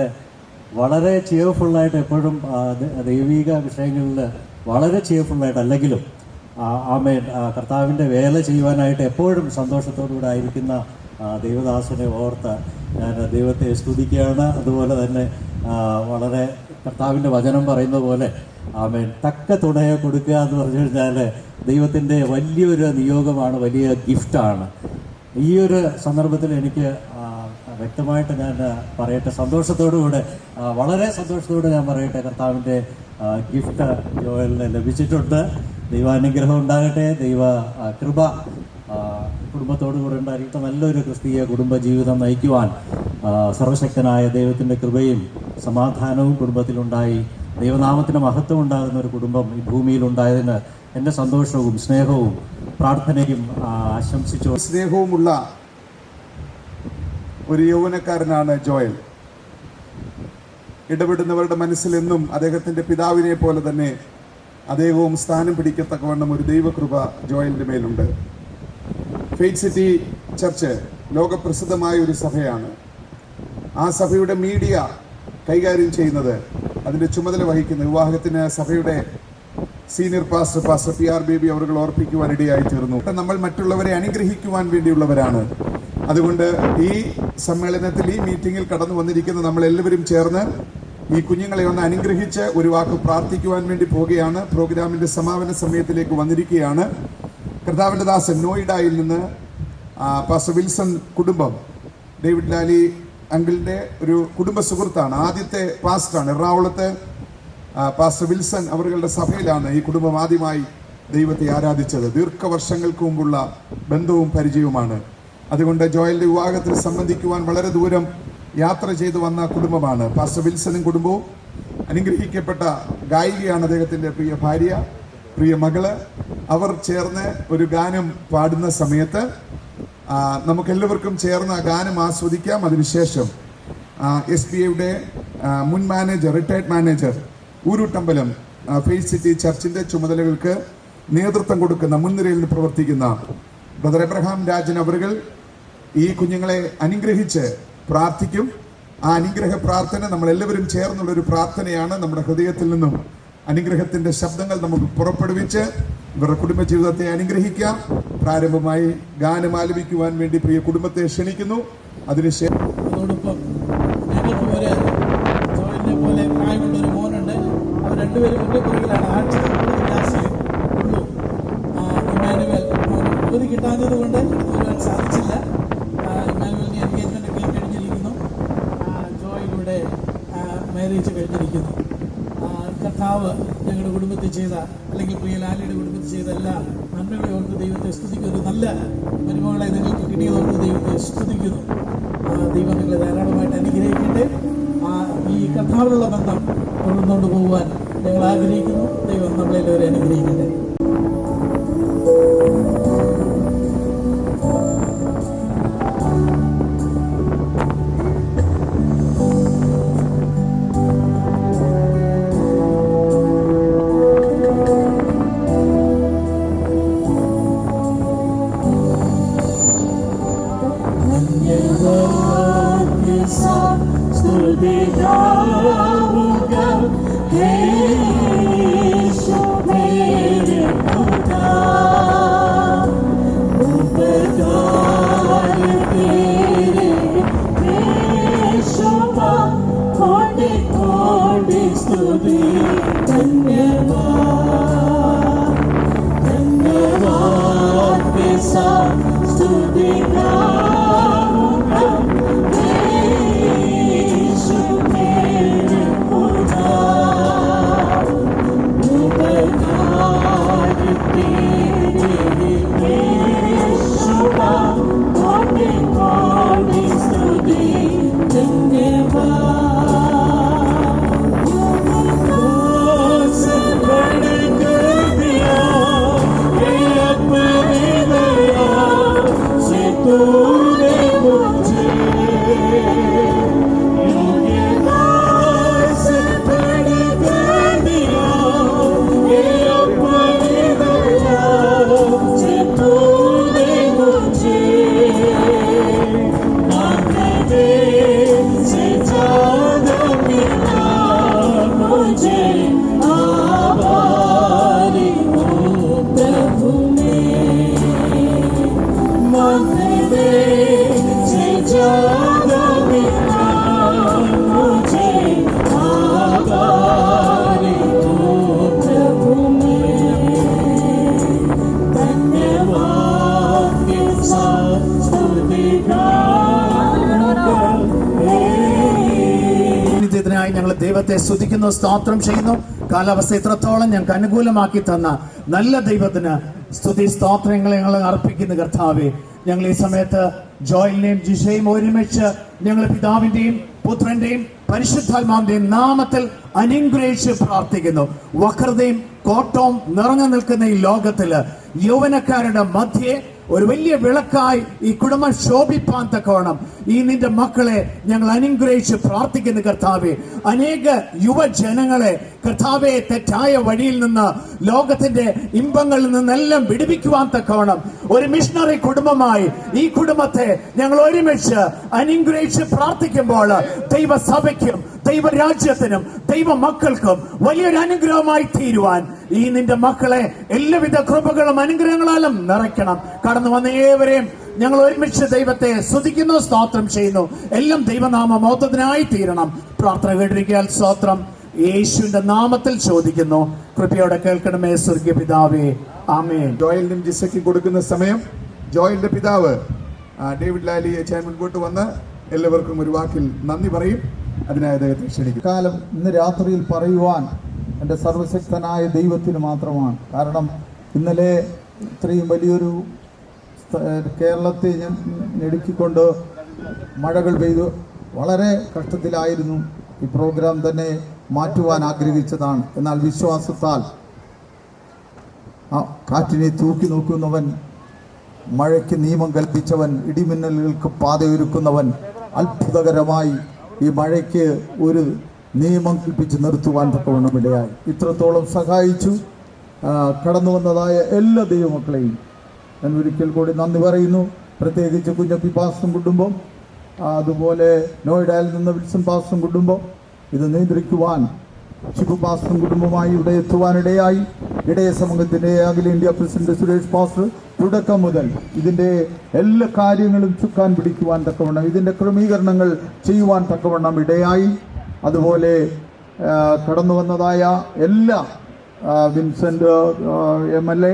വളരെ ചിയർഫുള്ളായിട്ട് എപ്പോഴും ദൈവിക വിഷയങ്ങളിൽ വളരെ ചിയർഫുള്ളായിട്ട് അല്ലെങ്കിലും ആമേൻ കർത്താവിൻ്റെ വേല ചെയ്യുവാനായിട്ട് എപ്പോഴും സന്തോഷത്തോടുകൂടെ ആയിരിക്കുന്ന ദൈവദാസനെ ഓർത്ത് ഞാൻ ദൈവത്തെ സ്തുതിക്കുകയാണ്. അതുപോലെ തന്നെ വളരെ കർത്താവിൻ്റെ വചനം പറയുന്ന പോലെ ആമേൻ തക്ക തുണയെ കൊടുക്കുക എന്ന് പറഞ്ഞു കഴിഞ്ഞാൽ ദൈവത്തിൻ്റെ വലിയൊരു നിയോഗമാണ്, വലിയ ഗിഫ്റ്റാണ്. ഈ ഒരു സന്ദർഭത്തിൽ എനിക്ക് വ്യക്തമായിട്ട് ഞാൻ പറയട്ടെ, സന്തോഷത്തോടുകൂടെ വളരെ സന്തോഷത്തോടെ ഞാൻ പറയട്ടെ, കർത്താവിൻ്റെ ഗിഫ്റ്റ് ജോയലിന് ലഭിച്ചിട്ടുണ്ട്. ദൈവാനുഗ്രഹം ഉണ്ടാകട്ടെ, ദൈവ കൃപ കുടുംബത്തോടുകൂടെ ഉണ്ടായിരിക്കട്ടെ. നല്ലൊരു ക്രിസ്തീയ കുടുംബജീവിതം നയിക്കുവാൻ സർവശക്തനായ ദൈവത്തിൻ്റെ കൃപയും സമാധാനവും കുടുംബത്തിലുണ്ടായി ദൈവനാമത്തിന് മഹത്വം ഉണ്ടാകുന്ന ഒരു കുടുംബം ഈ ഭൂമിയിലുണ്ടായതിന് എൻ്റെ സന്തോഷവും സ്നേഹവും പ്രാർത്ഥനയും ആശംസിച്ചു. സ്നേഹവുമുള്ള ഒരു യൗവനക്കാരനാണ് ജോയൽ. ഇടപെടുന്നവരുടെ മനസ്സിലെന്നും അദ്ദേഹത്തിൻ്റെ പിതാവിനെ പോലെ തന്നെ അദ്ദേഹവും സ്ഥാനം പിടിക്കത്തക്കവണ്ണം ഒരു ദൈവകൃപ ജോയലിൻ്റെ മേലുണ്ട്. ഫെയ്ത്ത് സിറ്റി ചർച്ച് ലോകപ്രസിദ്ധമായ ഒരു സഭയാണ്. ആ സഭയുടെ മീഡിയ കൈകാര്യം ചെയ്യുന്നത്, അതിൻ്റെ ചുമതല വഹിക്കുന്ന വിവാഹത്തിന് സഭയുടെ സീനിയർ പാസ്റ്റർ PR ബേബി അവർ ഓർപ്പിക്കുവാൻ ഇടയായി തീർന്നു. നമ്മൾ മറ്റുള്ളവരെ അനുഗ്രഹിക്കുവാൻ വേണ്ടിയുള്ളവരാണ്. അതുകൊണ്ട് ഈ സമ്മേളനത്തിൽ, ഈ മീറ്റിങ്ങിൽ കടന്നു വന്നിരിക്കുന്ന നമ്മളെല്ലാവരും ചേർന്ന് ഈ കുഞ്ഞുങ്ങളെ ഒന്ന് അനുഗ്രഹിച്ച് ഒരു വാക്ക് പ്രാർത്ഥിക്കുവാൻ വേണ്ടി പോവുകയാണ്. പ്രോഗ്രാമിൻ്റെ സമാപന സമയത്തിലേക്ക് വന്നിരിക്കുകയാണ്. കർത്താവിൻ്റെ ദാസൻ നോയിഡയിൽ നിന്ന് പാസ്റ്റർ വിൽസൺ കുടുംബം, ഡേവിഡ് ലാലി അങ്കിളിൻ്റെ ഒരു കുടുംബ സുഹൃത്താണ്, ആദ്യത്തെ പാസ്റ്ററാണ്. എറണാകുളത്ത് പാസ്റ്റർ വിൽസൺ അവരുടെ സഭയിലാണ് ഈ കുടുംബം ആദ്യമായി ദൈവത്തെ ആരാധിച്ചത്. ദീർഘവർഷങ്ങൾക്ക് മുമ്പുള്ള ബന്ധവും പരിചയവുമാണ്. അതുകൊണ്ട് ജോയലിൻ്റെ വിവാഹത്തിൽ സംബന്ധിക്കുവാൻ വളരെ ദൂരം യാത്ര ചെയ്തു വന്ന കുടുംബമാണ്. പാസ്റ്റർ വിൽസണും കുടുംബവും അനുഗ്രഹിക്കപ്പെട്ട ഗായികയാണ് അദ്ദേഹത്തിൻ്റെ പ്രിയ ഭാര്യ, പ്രിയ മകള്. അവർ ചേർന്ന് ഒരു ഗാനം പാടുന്ന സമയത്ത് നമുക്കെല്ലാവർക്കും ചേർന്ന് ആ ഗാനം ആസ്വദിക്കാം. അതിനുശേഷം SBAയുടെ മുൻ manager, retired manager Ooruttambalam faith city ചർച്ചിൻ്റെ ചുമതലകൾക്ക് നേതൃത്വം കൊടുക്കുന്ന, മുൻനിരയിൽ നിന്ന് പ്രവർത്തിക്കുന്ന ബ്രദർ എബ്രഹാം രാജൻ അവറുകൾ ഈ കുഞ്ഞുങ്ങളെ അനുഗ്രഹിച്ച് പ്രാർത്ഥിക്കും. ആ അനുഗ്രഹ പ്രാർത്ഥന നമ്മളെല്ലാവരും ചേർന്നുള്ളൊരു പ്രാർത്ഥനയാണ്. നമ്മുടെ ഹൃദയത്തിൽ നിന്നും അനുഗ്രഹത്തിൻ്റെ ശബ്ദങ്ങൾ നമുക്ക് പുറപ്പെടുവിച്ച് ഇവരുടെ കുടുംബജീവിതത്തെ അനുഗ്രഹിക്കാം. പ്രാരംഭമായി ഗാനം ആലപിക്കുവാൻ വേണ്ടി പ്രിയ കുടുംബത്തെ ക്ഷണിക്കുന്നു. അതിനുശേഷം അതോടൊപ്പം ഞങ്ങൾക്ക് ജോയലിനെ പോലെ പ്രായമുള്ളൊരു മോനുണ്ട്. അവർ രണ്ടുപേരും മുല്ലപ്പുറകിലാണ്. ഇമ്മാനുവൽ അവധി കിട്ടാഞ്ഞത് കൊണ്ട് വരുവാൻ സാധിച്ചില്ല. ഇമ്മാനുവലിന് എൻഗേജ്മെന്റ് ഒക്കെ കഴിഞ്ഞിരിക്കുന്നു. കർത്താവ് ഞങ്ങളുടെ കുടുംബത്തിൽ ചെയ്ത, അല്ലെങ്കിൽ പ്രിയ ലാലിയുടെ കുടുംബത്തിൽ ചെയ്ത എല്ലാ നന്മകളെ ഓർത്ത് ദൈവത്തെ സ്തുതിക്കുന്നു. ഒരു നല്ല മരുമകളെ നിങ്ങൾക്ക് കിട്ടിയതോർത്ത് ദൈവത്തെ സ്തുതിക്കുന്നു. ദൈവം നിങ്ങളെ ധാരാളമായിട്ട് അനുഗ്രഹിക്കട്ടെ. ഈ കർത്താവിനുള്ള ബന്ധം തുടർന്നുകൊണ്ട് പോകുവാൻ ഞങ്ങൾ ആഗ്രഹിക്കുന്നു. ദൈവം നമ്മളെല്ലാവരും അനുഗ്രഹിക്കട്ടെ. ഞങ്ങൾ ദൈവത്തെ സ്തുതിക്കുന്നു, സ്തോത്രം ചെയ്യുന്നു. കാലാവസ്ഥ ഇത്രത്തോളം ഞങ്ങൾക്ക് അനുകൂലമാക്കി തന്ന നല്ല ദൈവത്തിന് സ്തുതി സ്തോത്രങ്ങൾ ഞങ്ങൾ അർപ്പിക്കുന്നു. കർത്താവേ, ഞങ്ങൾ ഈ സമയത്ത് ജോയലിനെയും ജിഷയും ഒരുമിച്ച് ഞങ്ങൾ പിതാവിന്റെയും പുത്രന്റെയും പരിശുദ്ധാത്മാവിന്റെയും നാമത്തിൽ അനുഗ്രഹിച്ച് പ്രാർത്ഥിക്കുന്നു. വക്രതയും കോട്ടവും നിറഞ്ഞു നിൽക്കുന്ന ഈ ലോകത്തില് യൗവനക്കാരുടെ മധ്യേ ഒരു വലിയ വിളക്കായി ഈ കുടുംബം ശോഭിപ്പാൻ തക്കവണ്ണം ഈ നിന്റെ മക്കളെ ഞങ്ങൾ അനുഗ്രഹിച്ച് പ്രാർത്ഥിക്കുന്നു. കർത്താവെ, അനേക യുവജനങ്ങളെ കർത്താവെ തെറ്റായ വഴിയിൽ നിന്ന്, ലോകത്തിന്റെ ഇമ്പങ്ങളിൽ നിന്നെല്ലാം വിടുവിക്കുവാൻ തക്കവണ്ണം ഒരു മിഷണറി കുടുംബമായി ഈ കുടുംബത്തെ ഞങ്ങൾ ഒരുമിച്ച് അനുഗ്രഹിച്ച് പ്രാർത്ഥിക്കുമ്പോൾ ദൈവസഭയ്ക്കും ദൈവരാജ്യത്തിനും ദൈവ മക്കൾക്കും വലിയൊരു അനുഗ്രഹമായി തീരുവാൻ ഈ നിന്റെ മക്കളെ എല്ലാവിധ കൃപകളും അനുഗ്രഹങ്ങളാലും നിറയ്ക്കണം. കടന്നു വന്ന ഏവരെയും ഞങ്ങൾ ഒരുമിച്ച് ദൈവത്തെ സ്തുതിക്കുന്നു, സ്തോത്രം ചെയ്യുന്നു. എല്ലാം ദൈവനാമ മഹത്വത്തിനായി തീരണം. പ്രാർത്ഥന കേട്ടിരിക്കാൻ സ്തോത്രം യേശുവിന്റെ നാമത്തിൽ ചോദിക്കുന്നു. കൃപയോടെ കേൾക്കണമേ സ്വർഗീയ പിതാവേ, ആമേൻ. ജോയലിനും ജിസയ്ക്കും കൊടുക്കുന്ന സമയം ജോയലിന്റെ പിതാവ് ഡേവിഡ് ലാലി അച്ഛൻ മുൻപോട്ട് വന്ന് എല്ലാവർക്കും ഒരു വാക്കിൽ നന്ദി പറയും. അതിനായി അദ്ദേഹത്തെ ക്ഷണിക്കും. കാലം ഇന്ന് രാത്രിയിൽ പറയുവാൻ എൻ്റെ സർവശക്തനായ ദൈവത്തിന് മാത്രമാണ്. കാരണം ഇന്നലെ ഇത്രയും വലിയൊരു കേരളത്തെ ഞാൻ ഞെടുക്കിക്കൊണ്ട് മഴകൾ പെയ്തു. വളരെ കഷ്ടത്തിലായിരുന്നു. ഈ പ്രോഗ്രാം തന്നെ മാറ്റുവാൻ ആഗ്രഹിച്ചതാണ്. എന്നാൽ വിശ്വാസത്താൽ കാറ്റിനെ തൂക്കി നോക്കുന്നവൻ, മഴയ്ക്ക് നിയമം കൽപ്പിച്ചവൻ, ഇടിമിന്നലുകൾക്ക് പാതയൊരുക്കുന്നവൻ അത്ഭുതകരമായി ഈ മഴയ്ക്ക് ഒരു നിയമം കൽപ്പിച്ച് നിർത്തുവാൻ തക്കവണ്ണം ഇടയായി. ഇത്രത്തോളം സഹായിച്ചു കടന്നു വന്നതായ എല്ലാ ദൈവമക്കളെയും ഞാൻ ഒരിക്കൽ കൂടി നന്ദി പറയുന്നു. പ്രത്യേകിച്ച് കുഞ്ഞപ്പി പാസ്റ്റർ കുടുംബം, അതുപോലെ നോയിഡയിൽ നിന്ന് വിൽസൺ പാസ്റ്റർ കുടുംബം, ഇത് നിയന്ത്രിക്കുവാൻ ഷിബു പാസ്റ്റർ കുടുംബമായി ഇവിടെ എത്തുവാനിടയായി. ഇടയ സമൂഹത്തിൻ്റെ അഖിലേന്ത്യാ പ്രസിഡന്റ് സുരേഷ് പാസ്റ്റർ തുടക്കം മുതൽ ഇതിൻ്റെ എല്ലാ കാര്യങ്ങളും ചുക്കാൻ പിടിക്കുവാൻ തക്കവണ്ണം, ഇതിൻ്റെ ക്രമീകരണങ്ങൾ ചെയ്യുവാൻ തക്കവണ്ണം ഇടയായി. അതുപോലെ കടന്നു വന്നതായ എല്ലാ വിൻസെൻ്റ് MLA,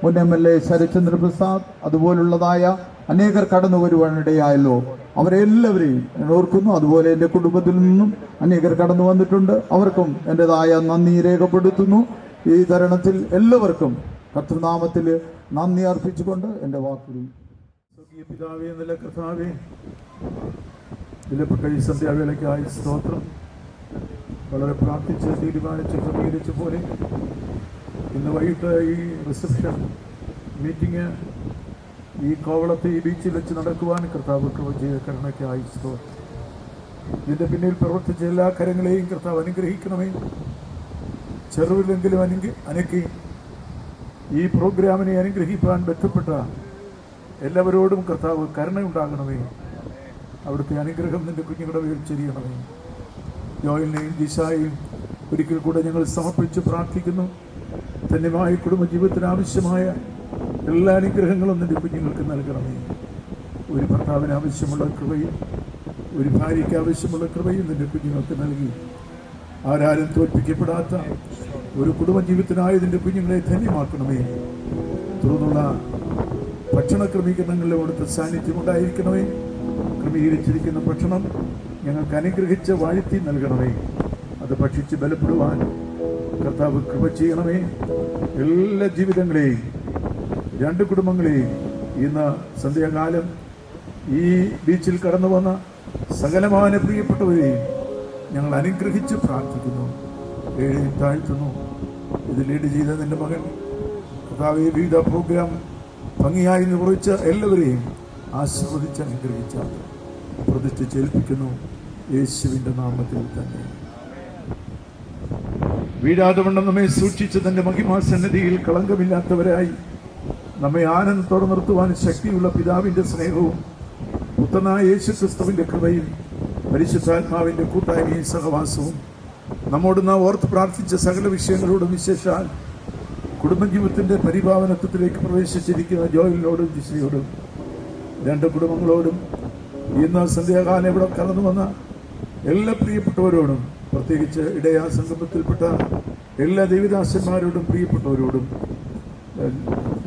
മുൻ MLA ശരത്ചന്ദ്ര പ്രസാദ്, അതുപോലുള്ളതായ അനേകർ കടന്നു വരുവാനിടയായല്ലോ. അവരെല്ലാവരെയും ഞാൻ ഓർക്കുന്നു. അതുപോലെ എൻ്റെ കുടുംബത്തിൽ നിന്നും അനേകർ കടന്നു വന്നിട്ടുണ്ട്. അവർക്കും എൻ്റെതായ നന്ദി രേഖപ്പെടുത്തുന്നു. ഈ തരുണത്തിൽ എല്ലാവർക്കും കർത്തൃനാമത്തിൽ നന്ദി അർപ്പിച്ചുകൊണ്ട് എൻ്റെ വാക്കുകൾ. പിതാവേ, നല്ല കർത്താവേ, വിലപ്പെട്ട ഈ സന്ധ്യാവേളയ്ക്കായി സ്തോത്രം. വളരെ പ്രാർത്ഥിച്ച് തീരുമാനിച്ച് ക്രമീകരിച്ച പോലെ ഇന്ന് വൈകിട്ട് ഈ റിസപ്ഷൻ മീറ്റിംഗ് ഈ കോവളത്തെ ഈ ബീച്ചിൽ വെച്ച് നടക്കുവാൻ കർത്താവ് കൃപ ചെയ്ത കരുണയ്ക്കായി സ്തോത്രം. ഇതിൻ്റെ പിന്നിൽ പ്രവർത്തിച്ച എല്ലാ കരങ്ങളെയും കർത്താവ് അനുഗ്രഹിക്കണമേ. ചെറുവിലെങ്കിലും അനക്കി ഈ പ്രോഗ്രാമിനെ അനുഗ്രഹിപ്പാൻ ബന്ധപ്പെട്ട എല്ലാവരോടും കർത്താവ് കരുണയുണ്ടാകണമേ. അവിടുത്തെ അനുഗ്രഹം നിന്റെ കുഞ്ഞുങ്ങളുടെ മേൽ ചൊരിയണമേ. ജോയലിനെയും ദിശായെയും ഒരിക്കൽ കൂടെ ഞങ്ങൾ സമർപ്പിച്ച് പ്രാർത്ഥിക്കുന്നു. ധന്യമായ കുടുംബജീവിതത്തിന് ആവശ്യമായ എല്ലാ അനുഗ്രഹങ്ങളും നിന്റെ കുഞ്ഞുങ്ങൾക്ക് നൽകണമേ. ഒരു ഭർത്താവിന് ആവശ്യമുള്ള കൃപയും ഒരു ഭാര്യയ്ക്ക് ആവശ്യമുള്ള കൃപയും നിന്റെ കുഞ്ഞുങ്ങൾക്ക് നൽകി ആരാരും തോൽപ്പിക്കപ്പെടാത്ത ഒരു കുടുംബജീവിതത്തിനായി നിന്റെ കുഞ്ഞുങ്ങളെ ധന്യമാക്കണമേ. തുടർന്നുള്ള ഭക്ഷണ ക്രമീകരണങ്ങളിൽ അവിടുത്തെ സാന്നിധ്യം ഉണ്ടായിരിക്കണമേ. ക്രമീകരിച്ചിരിക്കുന്ന ഭക്ഷണം ഞങ്ങൾക്ക് അനുഗ്രഹിച്ച് വാഴ്ത്തി നൽകണമേ. അത് ഭക്ഷിച്ച് ബലപ്പെടുവാൻ കർത്താവ് കൃപ ചെയ്യണമേ. എല്ലാ ജീവിതങ്ങളെയും രണ്ട് കുടുംബങ്ങളെയും ഇന്ന് സന്ധ്യാകാലം ഈ ബീച്ചിൽ കടന്നു വന്ന സകലമാന പ്രിയപ്പെട്ടവരെയും ഞങ്ങൾ അനുഗ്രഹിച്ച് പ്രാർത്ഥിക്കുന്നു. ഏഴെയും താഴ്ത്തുന്നു. ഇത് ലീഡ് ചെയ്ത നിന്റെ മകൻ കർത്താവ് വിവിധ പ്രോഗ്രാം ഭംഗിയായി നിർവഹിച്ച എല്ലാവരെയും ആശീർവദിച്ച് അനുഗ്രഹിച്ച പ്രതിഷ്ഠിച്ചേൽപ്പിക്കുന്നു യേശുവിൻ്റെ നാമത്തിൽ തന്നെ. വീഴാതെ വണ്ണം നമ്മെ സൂക്ഷിച്ച് തന്റെ മഹിമാസന്നിധിയിൽ കളങ്കമില്ലാത്തവരായി നമ്മെ ആനന്ദത്തോടെ നിർത്തുവാൻ ശക്തിയുള്ള പിതാവിന്റെ സ്നേഹവും പുത്രനായ യേശു ക്രിസ്തുവിന്റെ കൃപയും പരിശുദ്ധാത്മാവിന്റെ കൂട്ടായ്മയും സഹവാസവും നമ്മോട് നാം ഓർത്ത് പ്രാർത്ഥിച്ച സകല വിഷയങ്ങളോടും വിശേഷാൽ കുടുംബജീവിതത്തിന്റെ പരിപാവനത്വത്തിലേക്ക് പ്രവേശിച്ചിരിക്കുന്ന ജോയലിനോടും ദിശയോടും രണ്ട് കുടുംബങ്ങളോടും ഇന്ന് സന്ധ്യാകാലം ഇവിടെ കടന്നു വന്ന എല്ലാ പ്രിയപ്പെട്ടവരോടും പ്രത്യേകിച്ച് ഇടയാ സംഗമത്തിൽപ്പെട്ട എല്ലാ ദേവദാസന്മാരോടും പ്രിയപ്പെട്ടവരോടും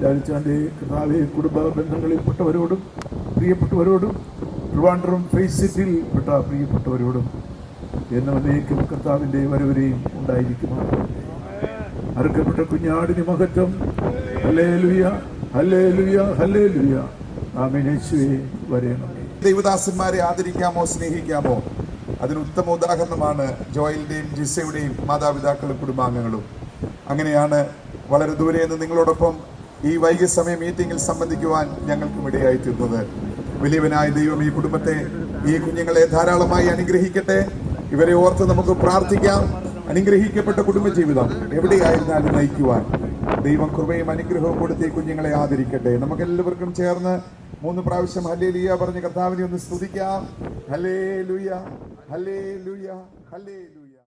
ലാലിച്ചാൻ്റെ കർത്താവെ കുടുംബ ബന്ധങ്ങളിൽപ്പെട്ടവരോടും പ്രിയപ്പെട്ടവരോടും ട്രിവാൻഡ്രം ഫേസ് സിറ്റിയിൽ പെട്ട പ്രിയപ്പെട്ടവരോടും എന്നേക്കും കർത്താവിൻ്റെ വരവരെയും ഉണ്ടായിരിക്കുമാറാകട്ടെ. അറുക്കപ്പെട്ട കുഞ്ഞാടിന് മഹത്വം. Hallelujah, hallelujah, hallelujah. ആമേൻ. യേശുവേ വരേണമേ. ദൈവദാസന്മാരെ ആദരിക്കാമോ സ്നേഹിക്കാമോ? അതിന് ഉത്തമ ഉദാഹരണമാണ് ജോയലിൻ്റെയും ജിസയുടെയും മാതാപിതാക്കളും കുടുംബാംഗങ്ങളും. അങ്ങനെയാണ് വളരെ ദൂരെ നിന്ന് നിങ്ങളോടൊപ്പം ഈ വൈകിയ സമയം മീറ്റിംഗിൽ സംബന്ധിക്കുവാൻ ഞങ്ങൾക്കും ഇടയായി തീർന്നത്. വലിയവനായ ദൈവം ഈ കുടുംബത്തെ, ഈ കുഞ്ഞുങ്ങളെ ധാരാളമായി അനുഗ്രഹിക്കട്ടെ. ഇവരെ ഓർത്ത് നമുക്ക് പ്രാർത്ഥിക്കാം. അനുഗ്രഹിക്കപ്പെട്ട കുടുംബജീവിതം എവിടെയായിരുന്നാലും നയിക്കുവാൻ ദൈവം കൃപയും അനുഗ്രഹവും കൊടുത്ത് ഈ കുഞ്ഞുങ്ങളെ ആദരിക്കട്ടെ. നമുക്കെല്ലാവർക്കും ചേർന്ന് 3 പ്രാവശ്യം ഹല്ലേലൂയ പറഞ്ഞ് കർത്താവിനെ ഒന്ന് സ്തുതിക്കാം. Hallelujah, hallelujah, hallelujah.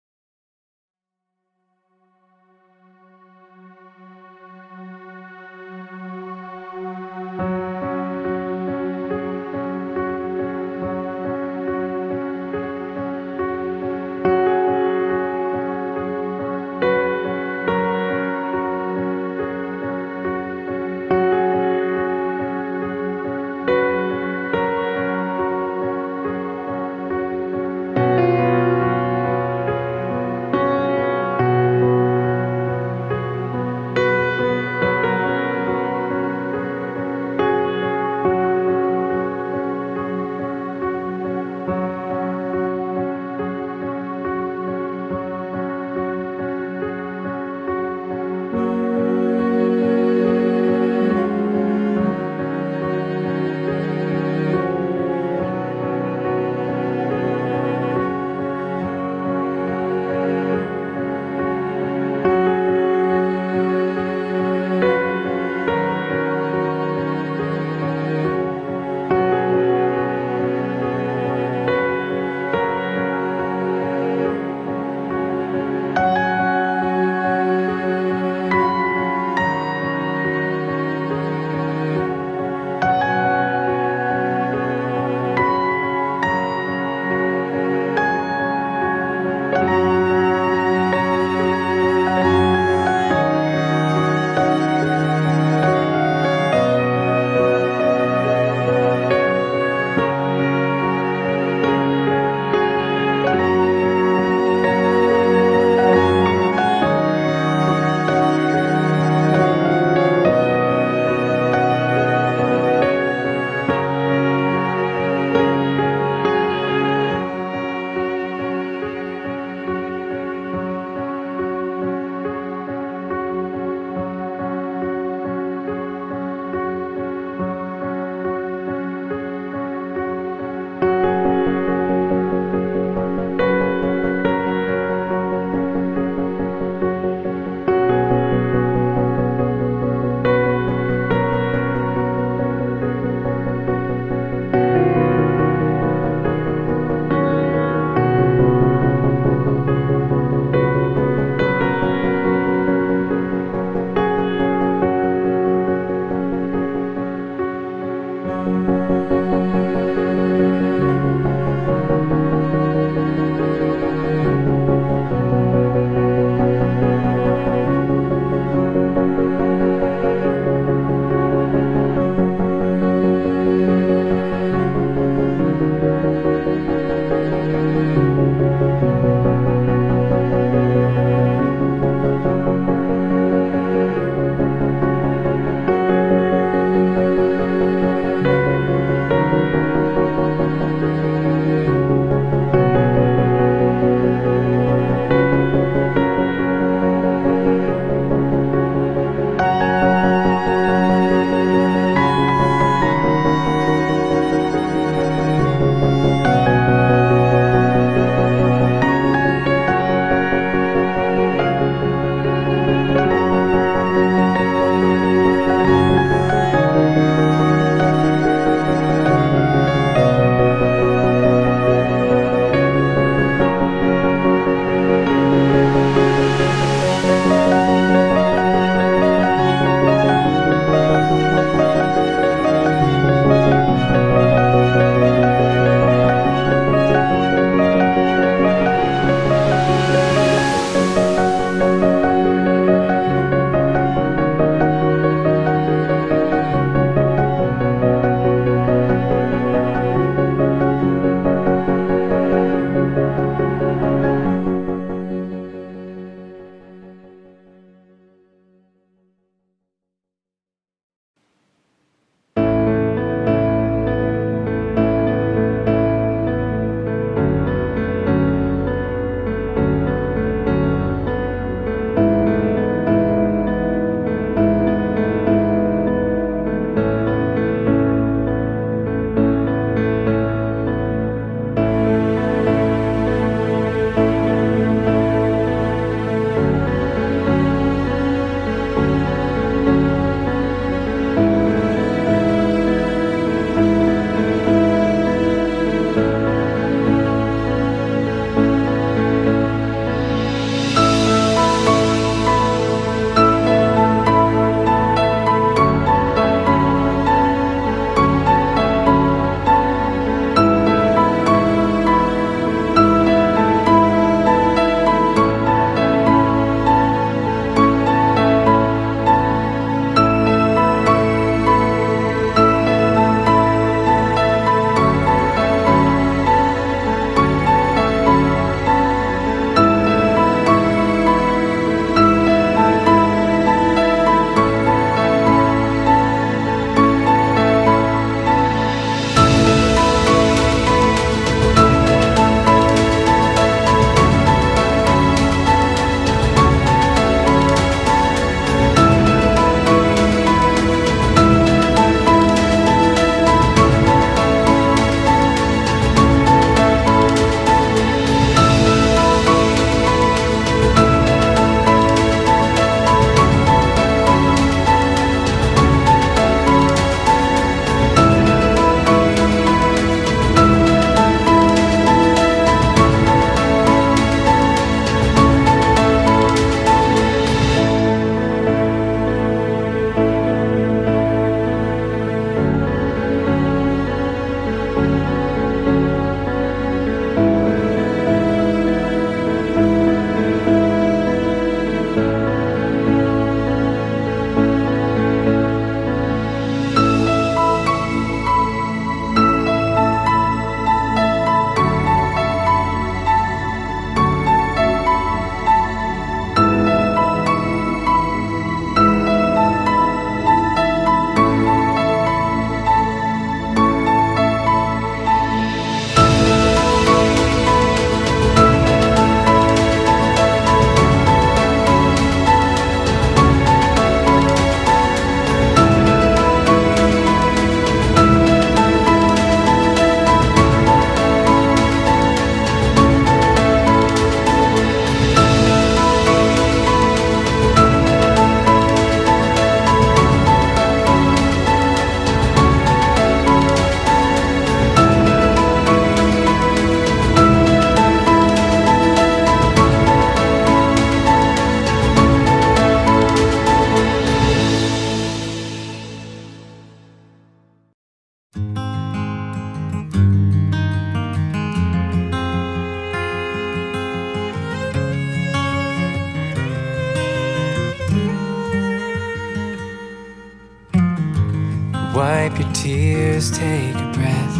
Wipe your tears, take a breath.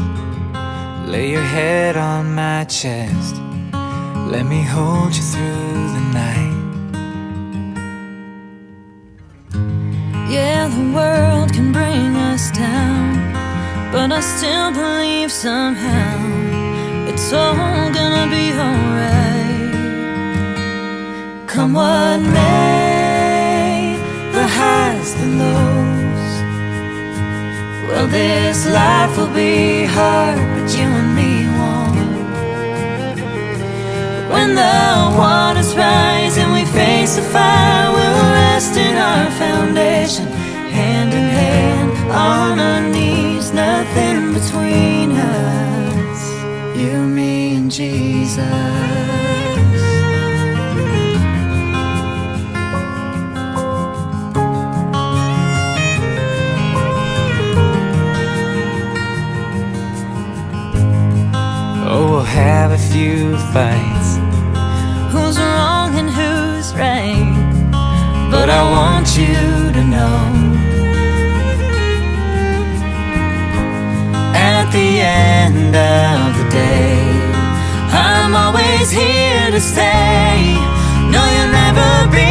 Lay your head on my chest. Let me hold you through the night. Yeah, the world can bring us down, but I still believe somehow it's all gonna be alright. Come what may, the highs, the lows. Well, this life will be hard, but you and me won't. When the waters rise and we face the fire, we'll rest in our foundation, hand in hand, on our knees, nothing between us, you, me, and Jesus. Oh, we'll have a few fights. Who's wrong and who's right? But I want you to know, at the end of the day, I'm always here to stay. No, you'll never be